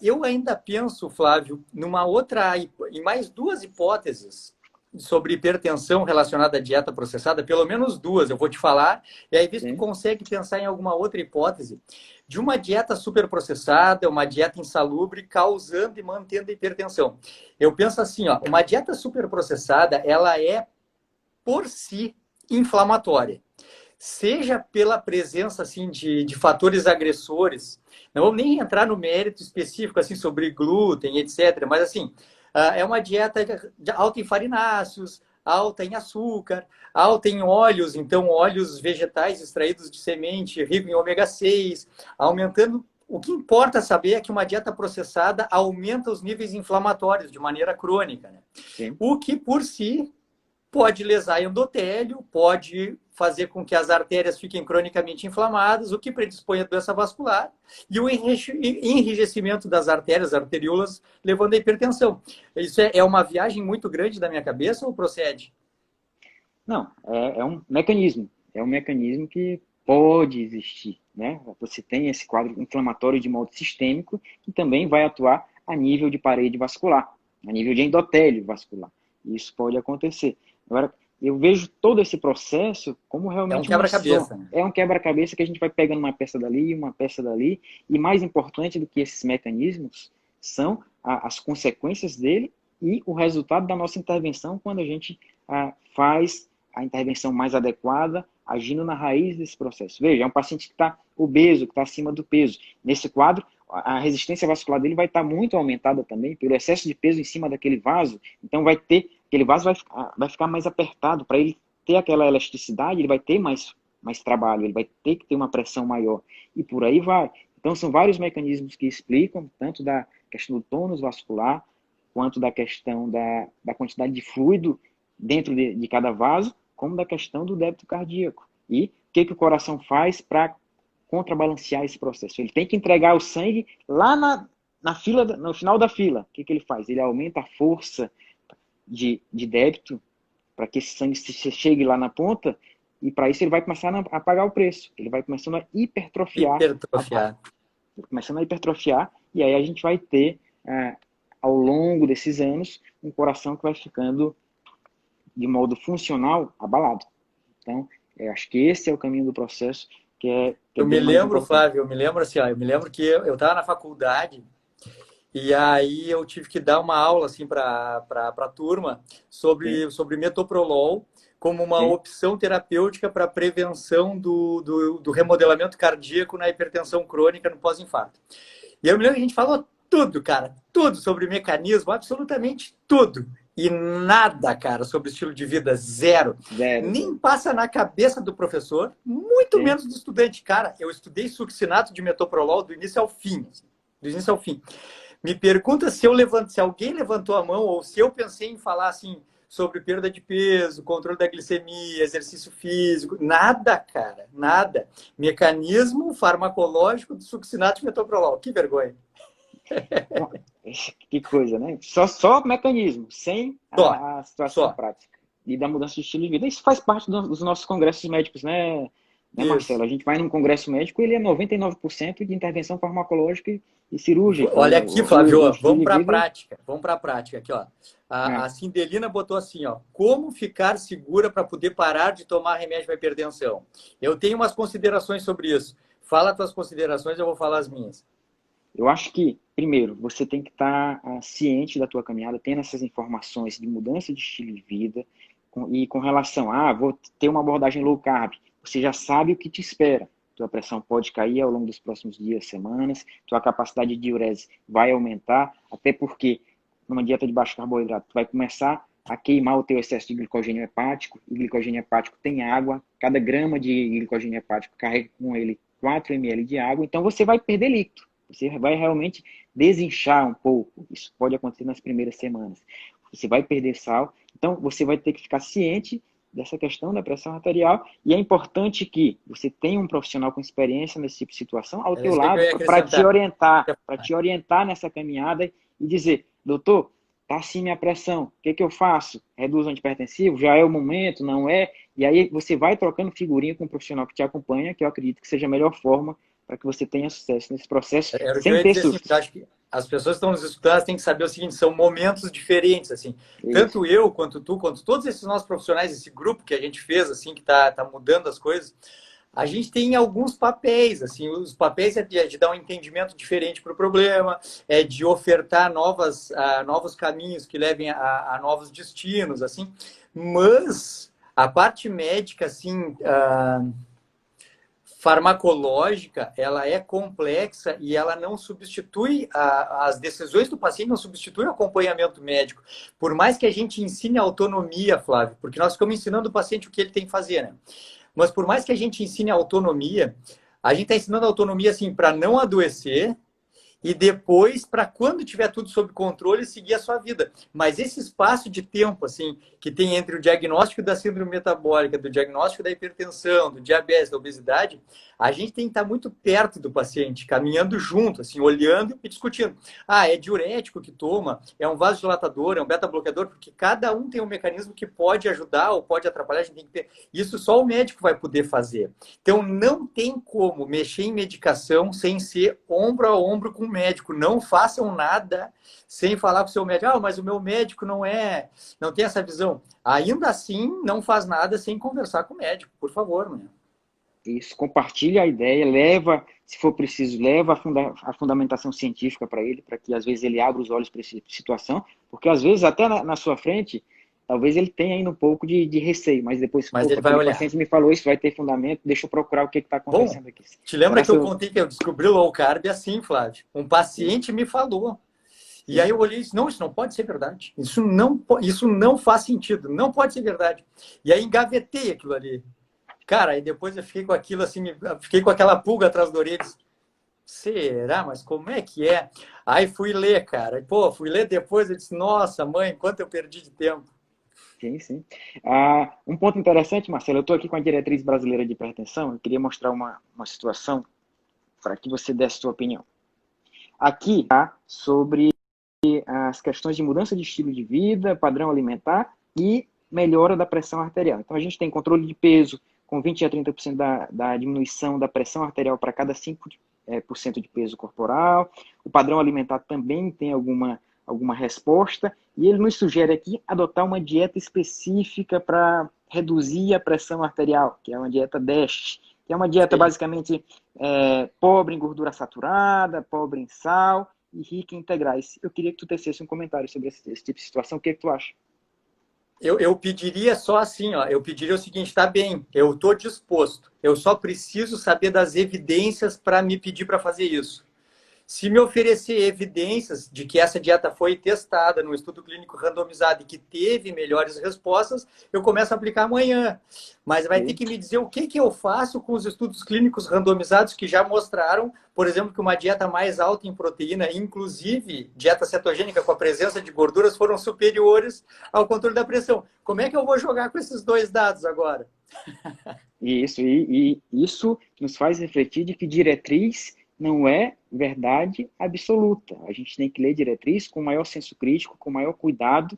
Eu ainda penso, Flávio, em mais 2 hipóteses sobre hipertensão relacionada à dieta processada, pelo menos 2, eu vou te falar, e aí vê se tu consegue pensar em alguma outra hipótese de uma dieta superprocessada, uma dieta insalubre, causando e mantendo a hipertensão. Eu penso assim, ó, uma dieta superprocessada, ela é, por si, inflamatória. Seja pela presença assim, de fatores agressores, não vamos nem entrar no mérito específico assim, sobre glúten, etc., mas assim, é uma dieta alta em farináceos, alta em açúcar, alta em óleos, então óleos vegetais extraídos de semente, rico em ômega 6, aumentando. O que importa saber é que uma dieta processada aumenta os níveis inflamatórios de maneira crônica, né? O que por si pode lesar endotélio, pode fazer com que as artérias fiquem cronicamente inflamadas, o que predispõe à doença vascular e o enrijecimento das artérias, arteríolas, levando à hipertensão. Isso é uma viagem muito grande da minha cabeça ou procede? Não, é um mecanismo. É um mecanismo que pode existir, né? Você tem esse quadro inflamatório de modo sistêmico que também vai atuar a nível de parede vascular, a nível de endotélio vascular. Isso pode acontecer. Agora, eu vejo todo esse processo como realmente um quebra-cabeça. Né? É um quebra-cabeça que a gente vai pegando uma peça dali, e mais importante do que esses mecanismos são as consequências dele e o resultado da nossa intervenção quando a gente faz a intervenção mais adequada, agindo na raiz desse processo. Veja, é um paciente que está obeso, que está acima do peso. Nesse quadro, a resistência vascular dele vai estar muito aumentada também pelo excesso de peso em cima daquele vaso, então aquele vaso vai ficar mais apertado. Para ele ter aquela elasticidade, ele vai ter mais trabalho, ele vai ter que ter uma pressão maior, e por aí vai. Então, são vários mecanismos que explicam, tanto da questão do tônus vascular, quanto da questão da quantidade de fluido dentro de cada vaso, como da questão do débito cardíaco. E o que o coração faz para contrabalancear esse processo? Ele tem que entregar o sangue lá no final da fila. O que ele faz? Ele aumenta a força de débito para que esse sangue chegue lá na ponta, e para isso ele vai começar a pagar o preço. Ele vai começando a hipertrofiar. Começando a hipertrofiar, e aí a gente vai ter, ao longo desses anos, um coração que vai ficando de modo funcional abalado. Então, eu acho que esse é o caminho do processo eu me lembro, Flávio, eu me lembro que eu estava na faculdade e aí eu tive que dar uma aula assim para a turma sobre metoprolol como uma opção terapêutica para prevenção do remodelamento cardíaco na hipertensão crônica no pós-infarto. E eu me lembro que a gente falou tudo, cara, tudo sobre mecanismo, absolutamente tudo. E nada, cara, sobre estilo de vida, zero. Nem passa na cabeça do professor, muito menos do estudante. Cara, eu estudei succinato de metoprolol do início ao fim. Do início ao fim. Me pergunta se alguém levantou a mão ou se eu pensei em falar assim sobre perda de peso, controle da glicemia, exercício físico. Nada, cara, nada. Mecanismo farmacológico do succinato de metoprolol. Que vergonha. Que coisa, né? Só mecanismo, sem a situação prática. E da mudança de estilo de vida. Isso faz parte dos nossos congressos médicos, né, Marcelo? A gente vai num congresso médico, ele é 99% de intervenção farmacológica e cirúrgica. Olha aqui, Flávio, vamos para a prática. Vamos para a prática aqui, ó. A Cindelina botou assim, ó: como ficar segura para poder parar de tomar remédio para hipertensão? Eu tenho umas considerações sobre isso. Fala as tuas considerações, eu vou falar as minhas. Eu acho que, primeiro, você tem que estar ciente da tua caminhada, tendo essas informações de mudança de estilo de vida, e com relação vou ter uma abordagem low carb, você já sabe o que te espera. Tua pressão pode cair ao longo dos próximos dias, semanas, tua capacidade de diurese vai aumentar, até porque numa dieta de baixo carboidrato, tu vai começar a queimar o teu excesso de glicogênio hepático, e glicogênio hepático tem água, cada grama de glicogênio hepático carrega com ele 4 ml de água, então você vai perder líquido. Você vai realmente desinchar um pouco. Isso pode acontecer nas primeiras semanas. Você vai perder sal. Então, você vai ter que ficar ciente dessa questão da pressão arterial. E é importante que você tenha um profissional com experiência nesse tipo de situação ao teu lado para te orientar nessa caminhada e dizer: doutor, tá assim minha pressão, o que eu faço? Reduz o antihipertensivo? Já é o momento? Não é? E aí você vai trocando figurinha com o profissional que te acompanha, que eu acredito que seja a melhor forma para que você tenha sucesso nesse processo, sem ter susto. Assim, acho que as pessoas que estão nos escutando têm que saber o seguinte: são momentos diferentes, assim. Tanto eu, quanto tu, quanto todos esses nossos profissionais, esse grupo que a gente fez, assim, que tá mudando as coisas, a gente tem alguns papéis, assim, os papéis é de dar um entendimento diferente para o problema, é de ofertar novos caminhos que levem a novos destinos, assim, mas a parte médica, assim, farmacológica, ela é complexa e ela não substitui as decisões do paciente, não substitui o acompanhamento médico. Por mais que a gente ensine autonomia, Flávio, porque nós ficamos ensinando o paciente o que ele tem que fazer, né? Mas por mais que a gente ensine autonomia, a gente está ensinando autonomia assim para não adoecer e depois para quando tiver tudo sob controle seguir a sua vida. Mas esse espaço de tempo assim que tem entre o diagnóstico da síndrome metabólica, do diagnóstico da hipertensão, do diabetes, da obesidade, a gente tem que estar muito perto do paciente, caminhando junto, assim, olhando e discutindo. É diurético que toma, é um vasodilatador, é um beta-bloqueador, porque cada um tem um mecanismo que pode ajudar ou pode atrapalhar, a gente tem que ter. Isso só o médico vai poder fazer. Então não tem como mexer em medicação sem ser ombro a ombro com o médico. Não façam nada sem falar com o seu médico. Mas o meu médico não tem essa visão. Ainda assim, não faz nada sem conversar com o médico, por favor, né? Isso, compartilha a ideia, leva, se for preciso, leva a fundamentação científica para ele, para que às vezes ele abra os olhos para essa situação, porque às vezes até na sua frente, talvez ele tenha ainda um pouco de receio, mas depois, Mas ele opa, vai aquele olhar. paciente me falou isso, vai ter fundamento, deixa eu procurar o que está Bom, acontecendo aqui. te lembra Será que que eu eu... contei que eu descobri o low carb assim, Flávio? Um paciente Isso, me falou. E aí sim. eu olhei e disse, não, isso não pode ser verdade. Isso não faz sentido, não pode ser verdade. E aí engavetei aquilo ali. Cara, aí depois eu fiquei com aquilo assim, fiquei com aquela pulga atrás da orelha. Será? Mas como é que é? Aí fui ler, cara. Pô, fui ler depois, eu disse, nossa, mãe, quanto eu perdi de tempo. Sim, sim. Um ponto interessante, Marcelo, eu estou aqui com a Diretriz Brasileira de Hipertensão, eu queria mostrar uma situação para que você desse sua opinião. Aqui, tá, sobre as questões de mudança de estilo de vida, padrão alimentar e melhora da pressão arterial. Então, a gente tem controle de peso com 20 a 30% da diminuição da pressão arterial para cada 5% de peso corporal. O padrão alimentar também tem alguma resposta. E ele nos sugere aqui adotar uma dieta específica para reduzir a pressão arterial, que é uma dieta DASH, que é uma dieta Sim. basicamente pobre em gordura saturada, pobre em sal e rica em integrais. Eu queria que tu tecesse um comentário sobre esse tipo de situação. O que é que tu acha? Eu pediria só assim, ó, eu pediria o seguinte, tá bem, eu estou disposto, eu só preciso saber das evidências para me pedir para fazer isso. Se me oferecer evidências de que essa dieta foi testada no estudo clínico randomizado e que teve melhores respostas, eu começo a aplicar amanhã. Mas vai ter E, que me dizer o que eu faço com os estudos clínicos randomizados que já mostraram, por exemplo, que uma dieta mais alta em proteína, inclusive dieta cetogênica com a presença de gorduras, foram superiores ao controle da pressão. Como é que eu vou jogar com esses dois dados agora? isso nos faz refletir de que diretriz não é verdade absoluta. A gente tem que ler diretriz com maior senso crítico, com maior cuidado,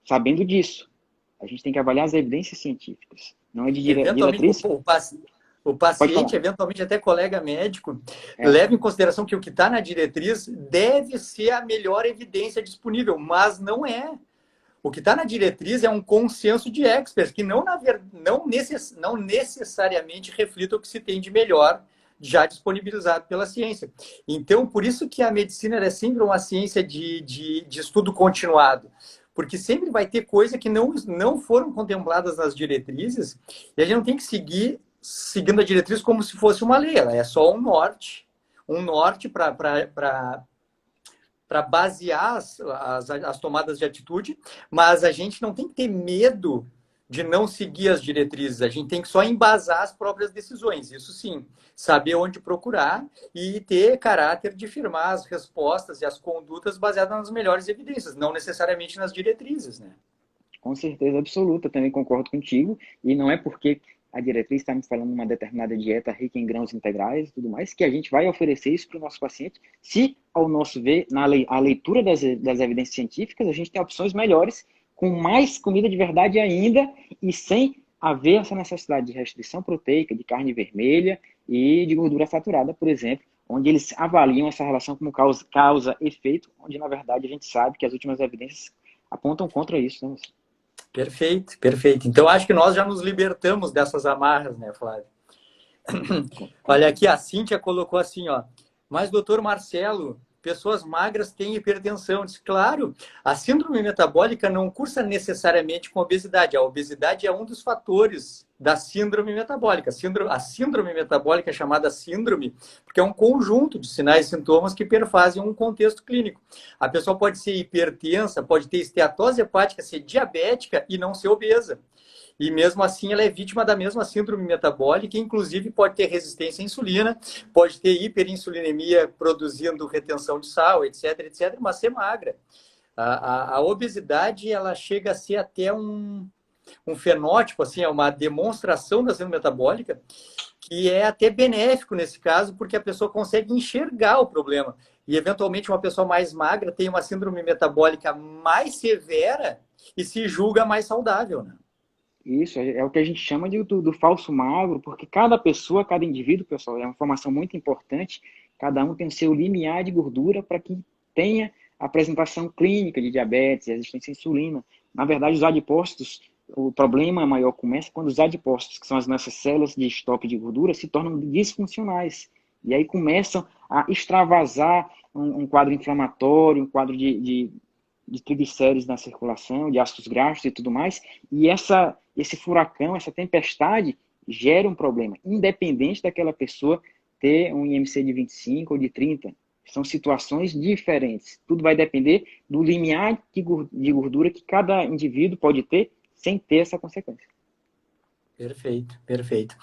sabendo disso. A gente tem que avaliar as evidências científicas. Não é de Eventualmente, diretriz. o Pode paciente, falar. eventualmente até colega médico, É, leva em consideração que o que está na diretriz deve ser a melhor evidência disponível, mas não é. O que está na diretriz é um consenso de experts, que não necessariamente reflita o que se tem de melhor já disponibilizado pela ciência. Então, por isso que a medicina é sempre uma ciência de estudo continuado, porque sempre vai ter coisa que não foram contempladas nas diretrizes, e a gente não tem que seguir seguindo a diretriz como se fosse uma lei, ela é só um norte para basear as tomadas de atitude, mas a gente não tem que ter medo de não seguir as diretrizes, a gente tem que só embasar as próprias decisões, isso sim, saber onde procurar e ter caráter de firmar as respostas e as condutas baseadas nas melhores evidências, não necessariamente nas diretrizes, né? com certeza absoluta, também concordo contigo. E não é porque a diretriz está me falando uma determinada dieta rica em grãos integrais e tudo mais, que a gente vai oferecer isso para o nosso paciente, se, ao nosso ver, a leitura das evidências científicas, a gente tem opções melhores, com mais comida de verdade ainda, e sem haver essa necessidade de restrição proteica, de carne vermelha e de gordura saturada, por exemplo, onde eles avaliam essa relação como causa-efeito, onde, na verdade, a gente sabe que as últimas evidências apontam contra isso, né? Perfeito, perfeito. Então, acho que nós já nos libertamos dessas amarras, né, Flávio? Olha aqui, a Cíntia colocou assim, ó. Mas, doutor Marcelo, pessoas magras têm hipertensão. Diz, claro, a síndrome metabólica não cursa necessariamente com obesidade. A obesidade é um dos fatores da síndrome metabólica. A síndrome metabólica é chamada síndrome porque é um conjunto de sinais e sintomas que perfazem um contexto clínico. A pessoa pode ser hipertensa, pode ter esteatose hepática, ser diabética e não ser obesa. E mesmo assim ela é vítima da mesma síndrome metabólica, inclusive pode ter resistência à insulina, pode ter hiperinsulinemia produzindo retenção de sal, etc, etc, mas ser magra. A obesidade ela chega a ser até um fenótipo, assim, é uma demonstração da síndrome metabólica, que é até benéfico nesse caso, porque a pessoa consegue enxergar o problema. E, eventualmente, uma pessoa mais magra tem uma síndrome metabólica mais severa e se julga mais saudável, né? Isso é o que a gente chama do falso magro, porque cada pessoa, cada indivíduo, pessoal, é uma informação muito importante, cada um tem o seu limiar de gordura para que tenha apresentação clínica de diabetes, resistência à insulina. Na verdade, os adipócitos, o problema maior começa quando os adipócitos, que são as nossas células de estoque de gordura, se tornam disfuncionais. E aí começam a extravasar um quadro inflamatório, um quadro de triglicérides na circulação, de ácidos graxos e tudo mais. E esse furacão, essa tempestade, gera um problema, independente daquela pessoa ter um IMC de 25 ou de 30. São situações diferentes. Tudo vai depender do limiar de gordura que cada indivíduo pode ter sem ter essa consequência. Perfeito, perfeito.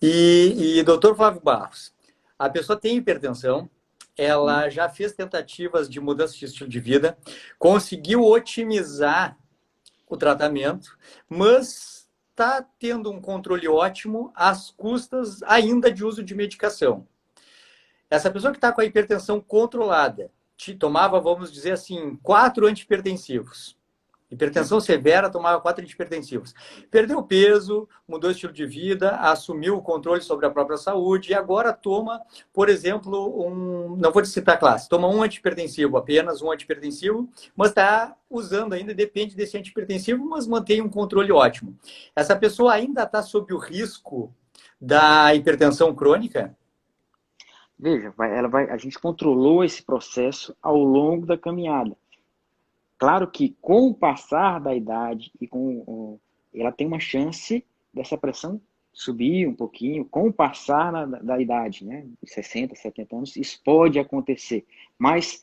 E doutor Flávio Barros, a pessoa tem hipertensão, ela já fez tentativas de mudança de estilo de vida, conseguiu otimizar o tratamento, mas está tendo um controle ótimo às custas ainda de uso de medicação. Essa pessoa que está com a hipertensão controlada, tomava, vamos dizer assim, 4 antihipertensivos. Hipertensão severa, tomava 4 antihipertensivos. Perdeu peso, mudou o estilo de vida, assumiu o controle sobre a própria saúde e agora toma, por exemplo, não vou citar a classe, toma um antihipertensivo, apenas um antihipertensivo, mas está usando ainda, depende desse antihipertensivo, mas mantém um controle ótimo. Essa pessoa ainda está sob o risco da hipertensão crônica? Veja, a gente controlou esse processo ao longo da caminhada. Claro que com o passar da idade e ela tem uma chance dessa pressão subir um pouquinho, com o passar da idade, né? 60, 70 anos, isso pode acontecer. Mas,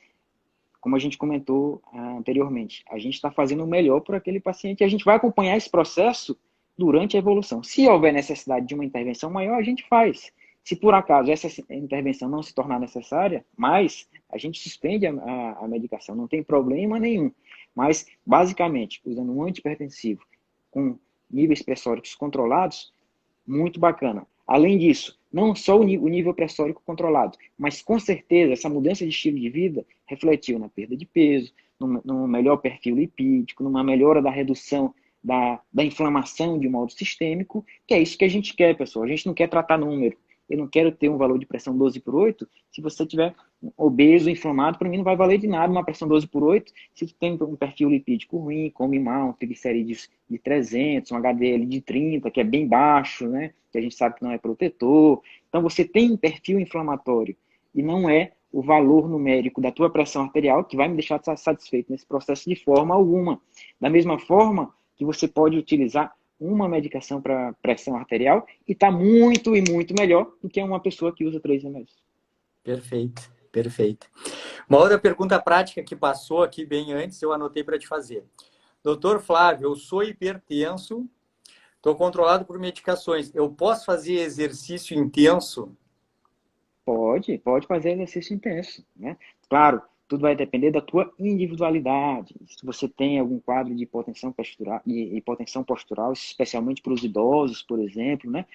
como a gente comentou anteriormente, a gente está fazendo o melhor por aquele paciente e a gente vai acompanhar esse processo durante a evolução. Se houver necessidade de uma intervenção maior, a gente faz. Se por acaso essa intervenção não se tornar necessária, mais a gente suspende a medicação, não tem problema nenhum. Mas, basicamente, usando um antihipertensivo com níveis pressóricos controlados, muito bacana. Além disso, não só o nível pressórico controlado, mas com certeza essa mudança de estilo de vida refletiu na perda de peso, num melhor perfil lipídico, numa melhora da redução da inflamação de modo sistêmico, que é isso que a gente quer, pessoal. A gente não quer tratar número. Eu não quero ter um valor de pressão 12/8. Se você tiver obeso, inflamado, para mim não vai valer de nada uma pressão 12/8. Se tu tem um perfil lipídico ruim, come mal, um triglicerídeos de 300, um HDL de 30, que é bem baixo, né? Que a gente sabe que não é protetor. Então você tem um perfil inflamatório e não é o valor numérico da tua pressão arterial que vai me deixar satisfeito nesse processo de forma alguma. Da mesma forma que você pode utilizar uma medicação para pressão arterial e está muito e muito melhor do que uma pessoa que usa 3 remédios. Perfeito, perfeito. Uma outra pergunta prática que passou aqui bem antes, eu anotei para te fazer. Doutor Flávio, eu sou hipertenso, estou controlado por medicações. Eu posso fazer exercício intenso? Pode fazer exercício intenso, né? Claro, tudo vai depender da tua individualidade. Se você tem algum quadro de hipotensão postural, especialmente para os idosos, por exemplo, né?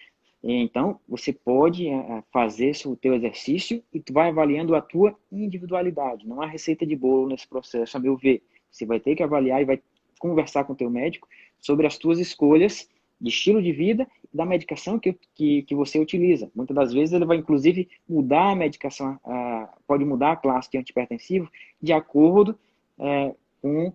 Então, você pode fazer o teu exercício e tu vai avaliando a tua individualidade. Não há receita de bolo nesse processo, a meu ver. Você vai ter que avaliar e vai conversar com o teu médico sobre as tuas escolhas de estilo de vida e da medicação que você utiliza. Muitas das vezes ele vai, inclusive, mudar a medicação, pode mudar a classe de antihipertensivo de acordo com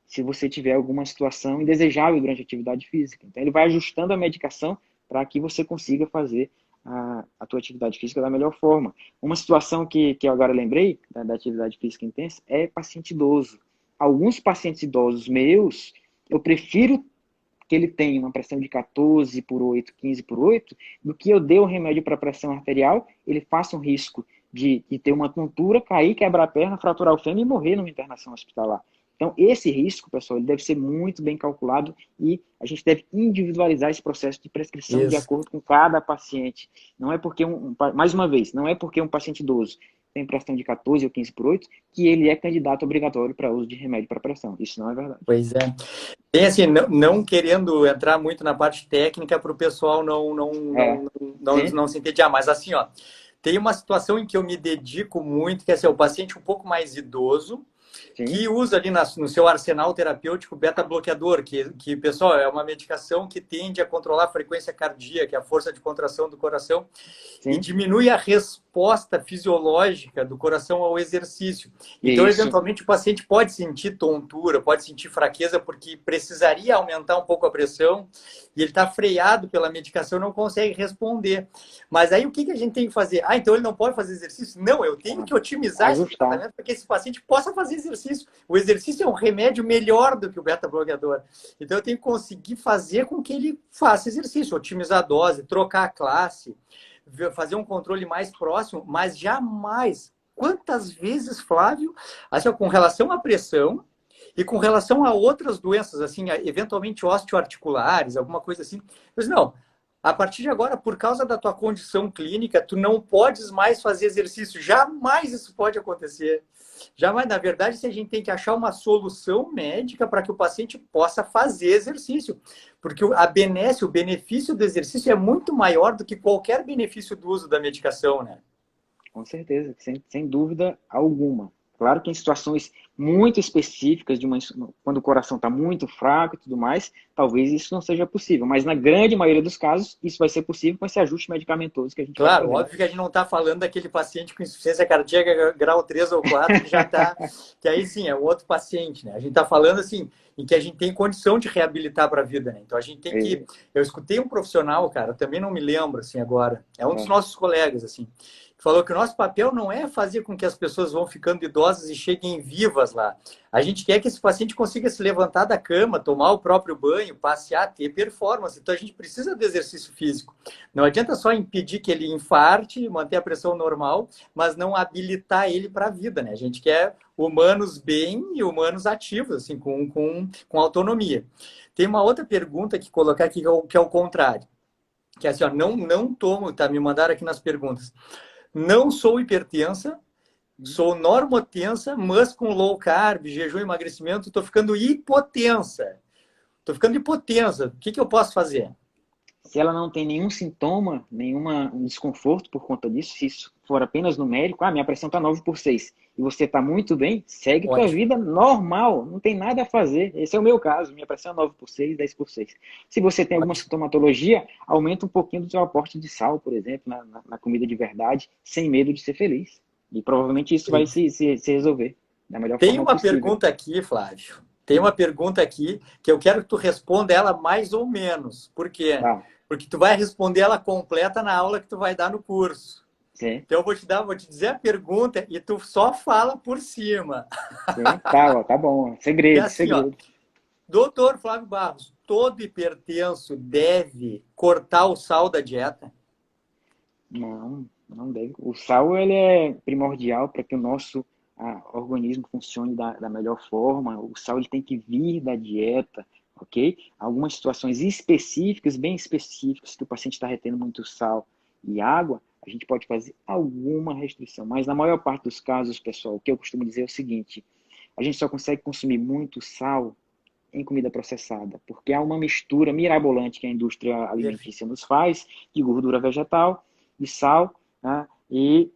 se você tiver alguma situação indesejável durante a atividade física. Então, ele vai ajustando a medicação para que você consiga fazer a tua atividade física da melhor forma. Uma situação que eu agora lembrei da atividade física intensa é paciente idoso. Alguns pacientes idosos meus, eu prefiro que ele tenha uma pressão de 14/8, 15/8, do que eu dê o remédio para pressão arterial, ele faça um risco de ter uma tontura, cair, quebrar a perna, fraturar o fêmur e morrer numa internação hospitalar. Então, esse risco, pessoal, ele deve ser muito bem calculado e a gente deve individualizar esse processo de prescrição de acordo com cada paciente. Não é porque, mais uma vez, não é porque um paciente idoso tem pressão de 14 ou 15/8 que ele é candidato obrigatório para uso de remédio para pressão. Isso não é verdade. Pois é. Bem assim, não querendo entrar muito na parte técnica para o pessoal não se entediar, mas assim, ó, tem uma situação em que eu me dedico muito, que é assim, o paciente um pouco mais idoso, Sim. que usa ali no seu arsenal terapêutico beta-bloqueador, que, pessoal, é uma medicação que tende a controlar a frequência cardíaca, a força de contração do coração, e Sim. diminui a resposta fisiológica do coração ao exercício. Então, Isso. eventualmente, o paciente pode sentir tontura, pode sentir fraqueza, porque precisaria aumentar um pouco a pressão, e ele está freado pela medicação, não consegue responder. Mas aí, o que a gente tem que fazer? Ah, então ele não pode fazer exercício? Não, eu tenho que otimizar esse Ajustar. tratamento para que esse paciente possa fazer exercício. O exercício é um remédio melhor do que o beta-bloqueador. Então, eu tenho que conseguir fazer com que ele faça exercício, otimizar a dose, trocar a classe, fazer um controle mais próximo, mas jamais. Quantas vezes, Flávio, assim, com relação à pressão e com relação a outras doenças, assim, eventualmente osteoarticulares, alguma coisa assim, mas não, a partir de agora, por causa da tua condição clínica, tu não podes mais fazer exercício. Jamais isso pode acontecer. Jamais, na verdade, a gente tem que achar uma solução médica para que o paciente possa fazer exercício. Porque o benefício do exercício é muito maior do que qualquer benefício do uso da medicação, né? Com certeza, sem dúvida alguma. Claro que em situações muito específicas, quando o coração está muito fraco e tudo mais, talvez isso não seja possível. Mas na grande maioria dos casos, isso vai ser possível com esse ajuste medicamentoso que a gente vai Claro, fazer. óbvio que a gente não está falando daquele paciente com insuficiência cardíaca grau 3 ou 4 que já está, que aí sim, é um outro paciente, né? A gente está falando assim, em que a gente tem condição de reabilitar para a vida, né? Então a gente tem que. Eu escutei um profissional, cara, também não me lembro assim agora, é um dos nossos colegas, assim, que falou que o nosso papel não é fazer com que as pessoas vão ficando idosas e cheguem vivas lá. A gente quer que esse paciente consiga se levantar da cama, tomar o próprio banho, passear, ter performance. Então a gente precisa do exercício físico. Não adianta só impedir que ele infarte, manter a pressão normal, mas não habilitar ele para a vida, né? A gente quer humanos bem e humanos ativos, assim, com autonomia. Tem uma outra pergunta que colocar aqui que é o contrário. Que é assim, ó, não tomo, tá? Me mandaram aqui nas perguntas. Não sou hipertensa, sou normotensa, mas com low carb, jejum e emagrecimento, estou ficando hipotensa. Estou ficando hipotensa. O que eu posso fazer? Se ela não tem nenhum sintoma, nenhum desconforto por conta disso, se isso for apenas numérico, minha pressão está 9/6 e você está muito bem, segue tua Ótimo. vida normal, não tem nada a fazer. Esse é o meu caso, minha pressão é 9/6, 10/6. Se você tem alguma Ótimo. sintomatologia, aumenta um pouquinho do seu aporte de sal, por exemplo, na comida de verdade, sem medo de ser feliz. E provavelmente isso vai se resolver da melhor Tem forma uma possível. pergunta aqui, Flávio. Tem uma pergunta aqui que eu quero que tu responda ela mais ou menos. Por quê? Tá, Porque tu vai responder ela completa na aula que tu vai dar no curso. sim, Então eu vou te dizer a pergunta e tu só fala por cima. sim, tá, ó, tá bom. Que é Segredo, assim, ó. segredo. Doutor Flávio Barros, todo hipertenso deve cortar o sal da dieta? Não, não deve. O sal ele é primordial para que o nosso organismo funcione da melhor forma. O sal ele tem que vir da dieta, ok? Algumas situações específicas, bem específicas, que o paciente está retendo muito sal e água, a gente pode fazer alguma restrição. Mas na maior parte dos casos, pessoal, o que eu costumo dizer é o seguinte: a gente só consegue consumir muito sal em comida processada, porque há uma mistura mirabolante que a indústria alimentícia nos faz de gordura vegetal, de sal, né, e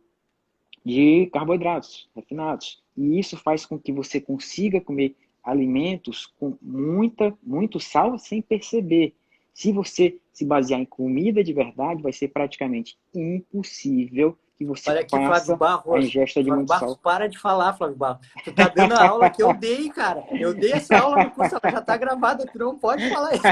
de carboidratos refinados. E isso faz com que você consiga comer alimentos com muito sal sem perceber. Se você se basear em comida de verdade, vai ser praticamente impossível que você Olha aqui, Flávio faça a Barros. ingesta de Flávio muito Barros, sal. para de falar, Flávio Barros. Tu tá dando a aula que eu dei, cara. Eu dei essa aula no curso, ela já tá gravada. Tu não pode falar isso.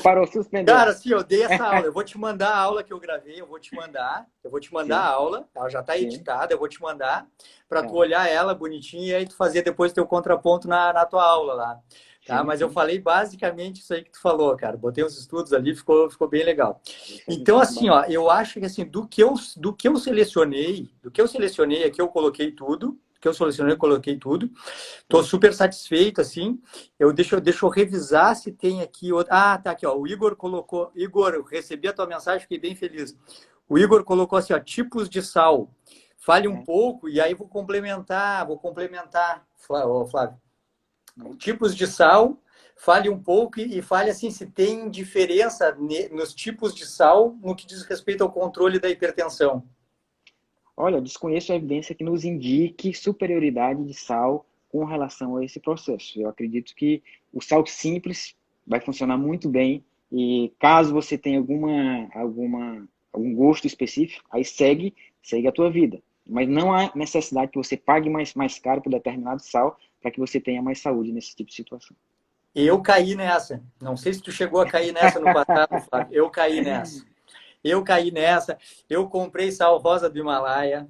Parou, suspendeu. Cara, assim, eu dei essa aula. Eu vou te mandar a aula que eu gravei, eu vou te mandar. Eu vou te mandar a Sim, aula. Ela já tá sim, editada, eu vou te mandar para tu tá. olhar ela bonitinha e aí tu fazer depois teu contraponto na tua aula lá. Tá? Sim, Mas eu sim. falei basicamente isso aí que tu falou, cara. Botei uns estudos ali, ficou bem legal. Então, Isso é assim, ó, bacana. eu acho que assim, do que eu selecionei aqui, eu coloquei tudo. Do que eu selecionei, eu coloquei tudo. Estou Sim, super satisfeito, assim. Deixa eu revisar se tem aqui outro. Ah, tá aqui, ó. O Igor colocou. Igor, eu recebi a tua mensagem, fiquei bem feliz. O Igor colocou assim, ó, tipos de sal. Fale um né? pouco e aí vou complementar, Flávio. Né? Tipos de sal, fale um pouco e fale assim se tem diferença nos tipos de sal no que diz respeito ao controle da hipertensão. Olha, desconheço a evidência que nos indique superioridade de sal com relação a esse processo. Eu acredito que o sal simples vai funcionar muito bem e caso você tenha algum gosto específico, aí segue a tua vida. Mas não há necessidade que você pague mais caro por determinado sal para que você tenha mais saúde nesse tipo de situação. Eu caí nessa. Não sei se tu chegou a cair nessa no passado, Flávio. Eu caí nessa. Eu caí nessa. Eu comprei sal rosa do Himalaia.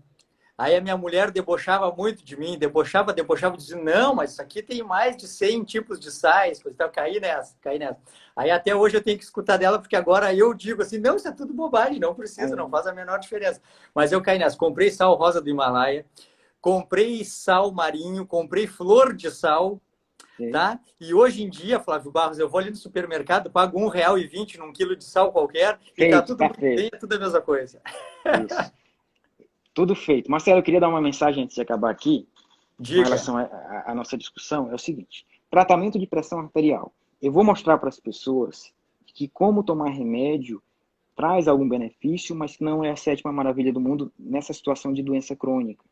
Aí a minha mulher debochava muito de mim, debochava, dizendo, não, mas isso aqui tem mais de 100 tipos de sais. Então, caí nessa, caí nessa. Aí até hoje eu tenho que escutar dela, porque agora eu digo assim, não, isso é tudo bobagem, não precisa, não faz a menor diferença. Mas eu caí nessa. Comprei sal rosa do Himalaia, comprei sal marinho, comprei flor de sal, tá? E hoje em dia, Flávio Barros, eu vou ali no supermercado, pago R$ 1,20 num quilo de sal qualquer e tá tudo muito bem, é tudo a mesma coisa. Isso. Tudo feito. Marcelo, eu queria dar uma mensagem antes de acabar aqui, Diga. com relação à nossa discussão. É o seguinte, tratamento de pressão arterial. Eu vou mostrar para as pessoas que como tomar remédio traz algum benefício, mas que não é a sétima maravilha do mundo nessa situação de doença crônica.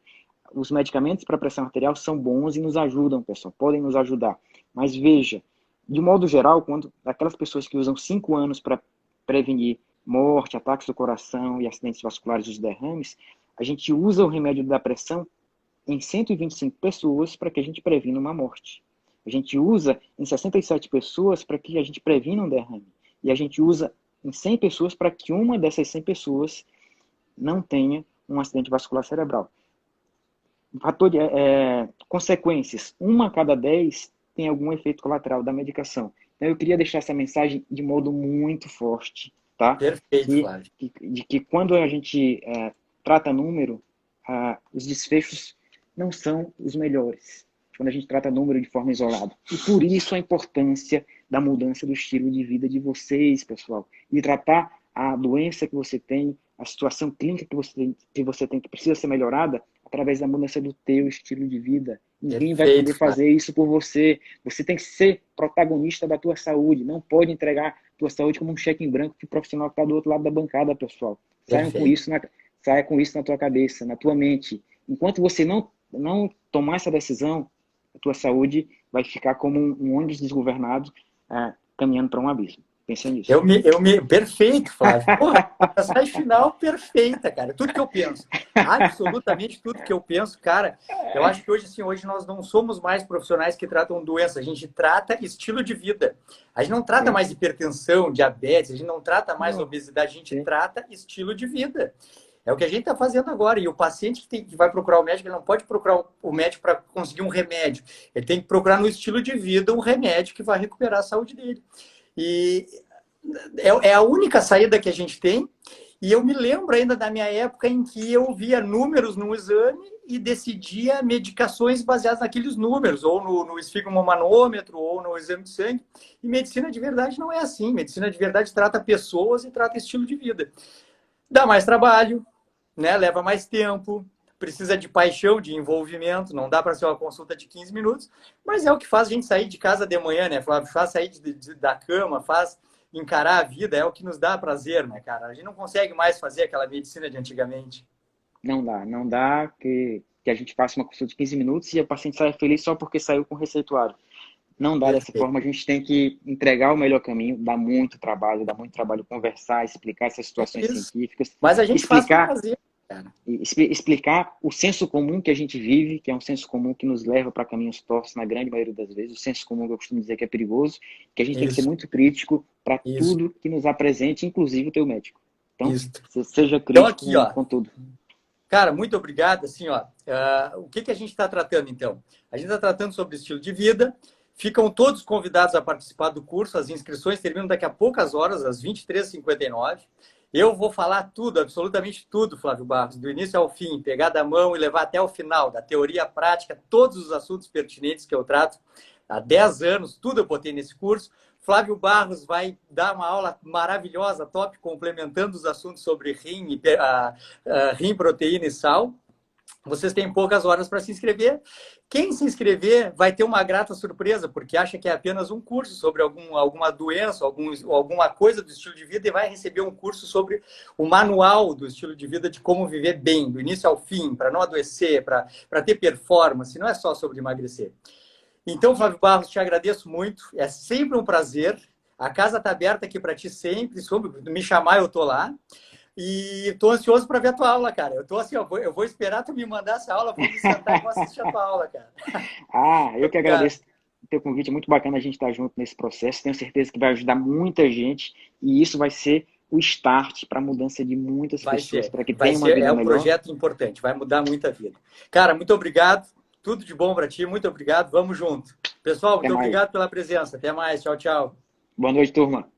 Os medicamentos para pressão arterial são bons e nos ajudam, pessoal, podem nos ajudar. Mas veja, de modo geral, quando aquelas pessoas que usam 5 anos para prevenir morte, ataques do coração e acidentes vasculares dos derrames, a gente usa o remédio da pressão em 125 pessoas para que a gente previna uma morte. A gente usa em 67 pessoas para que a gente previna um derrame. E a gente usa em 100 pessoas para que uma dessas 100 pessoas não tenha um acidente vascular cerebral. Consequências, 1 a cada 10 tem algum efeito colateral da medicação. Então eu queria deixar essa mensagem de modo muito forte, tá? Perfeito, Flávio. De que quando a gente trata número, os desfechos não são os melhores. Quando a gente trata número de forma isolada. E por isso a importância da mudança do estilo de vida de vocês, pessoal. E tratar a doença que você tem, a situação clínica que você tem que precisa ser melhorada através da mudança do teu estilo de vida. Ninguém vai poder fazer isso por você. Você tem que ser protagonista da tua saúde. Não pode entregar a tua saúde como um cheque em branco que o profissional que está do outro lado da bancada, pessoal. Saia com isso na tua cabeça, na tua mente. Enquanto você não tomar essa decisão, a tua saúde vai ficar como um ônibus desgovernado caminhando para um abismo. Pensa nisso. Perfeito, Flávio. Porra, mensagem final perfeita, cara. Tudo que eu penso. Absolutamente tudo que eu penso, cara. Eu acho que hoje nós não somos mais profissionais que tratam doença. A gente trata estilo de vida. A gente não trata mais hipertensão, diabetes, a gente não trata mais obesidade, a gente trata estilo de vida. É o que a gente está fazendo agora. E o paciente que vai procurar o médico, ele não pode procurar o médico para conseguir um remédio. Ele tem que procurar no estilo de vida um remédio que vai recuperar a saúde dele. E é a única saída que a gente tem. E eu me lembro ainda da minha época em que eu via números no exame e decidia medicações baseadas naqueles números, ou no esfigmomanômetro, ou no exame de sangue. E medicina de verdade não é assim. Medicina de verdade trata pessoas e trata estilo de vida. Dá mais trabalho, né? Leva mais tempo, precisa de paixão, de envolvimento, não dá para ser uma consulta de 15 minutos, mas é o que faz a gente sair de casa de manhã, né, Flávio? Faz sair da cama, faz encarar a vida, é o que nos dá prazer, né, cara? A gente não consegue mais fazer aquela medicina de antigamente. Não dá que a gente faça uma consulta de 15 minutos e o paciente saia feliz só porque saiu com receituário. Não dá dessa forma, a gente tem que entregar o melhor caminho, dá muito trabalho conversar, explicar essas situações científicas. Mas a gente faz pra fazer, cara. Explicar o senso comum que a gente vive, que é um senso comum que nos leva para caminhos tortos na grande maioria das vezes, o senso comum que eu costumo dizer que é perigoso, que a gente tem que ser muito crítico para tudo que nos apresente, inclusive o teu médico. Então, seja crítico então, aqui, com tudo. Cara, muito obrigado. Assim, o que a gente está tratando, então? A gente está tratando sobre estilo de vida. Ficam todos convidados a participar do curso. As inscrições terminam daqui a poucas horas, às 23h59. Eu vou falar tudo, absolutamente tudo, Flávio Barros, do início ao fim, pegar da mão e levar até o final, da teoria à prática, todos os assuntos pertinentes que eu trato há 10 anos, tudo eu botei nesse curso. Flávio Barros vai dar uma aula maravilhosa, top, complementando os assuntos sobre rim, rim, proteína e sal. Vocês têm poucas horas para se inscrever. Quem se inscrever vai ter uma grata surpresa, porque acha que é apenas um curso sobre alguma doença, alguma coisa do estilo de vida, e vai receber um curso sobre o manual do estilo de vida, de como viver bem, do início ao fim, para não adoecer, para ter performance. Não é só sobre emagrecer. Então, Flávio Barros, te agradeço muito. É sempre um prazer. A casa está aberta aqui para ti sempre. Se me chamar, eu estou lá. E estou ansioso para ver a tua aula, cara. Eu tô assim, eu vou esperar tu me mandar essa aula, vou me sentar e vou assistir a tua aula, cara. Eu que Obrigado. agradeço o teu convite. É muito bacana a gente estar junto nesse processo. Tenho certeza que vai ajudar muita gente e isso vai ser o start para a mudança de muitas pessoas, para que tenham uma vida É um melhor. projeto importante, vai mudar muita vida. Cara, muito obrigado. Tudo de bom para ti, muito obrigado. Vamos junto. Pessoal, Até muito mais. obrigado pela presença. Até mais. Tchau, tchau. Boa noite, turma.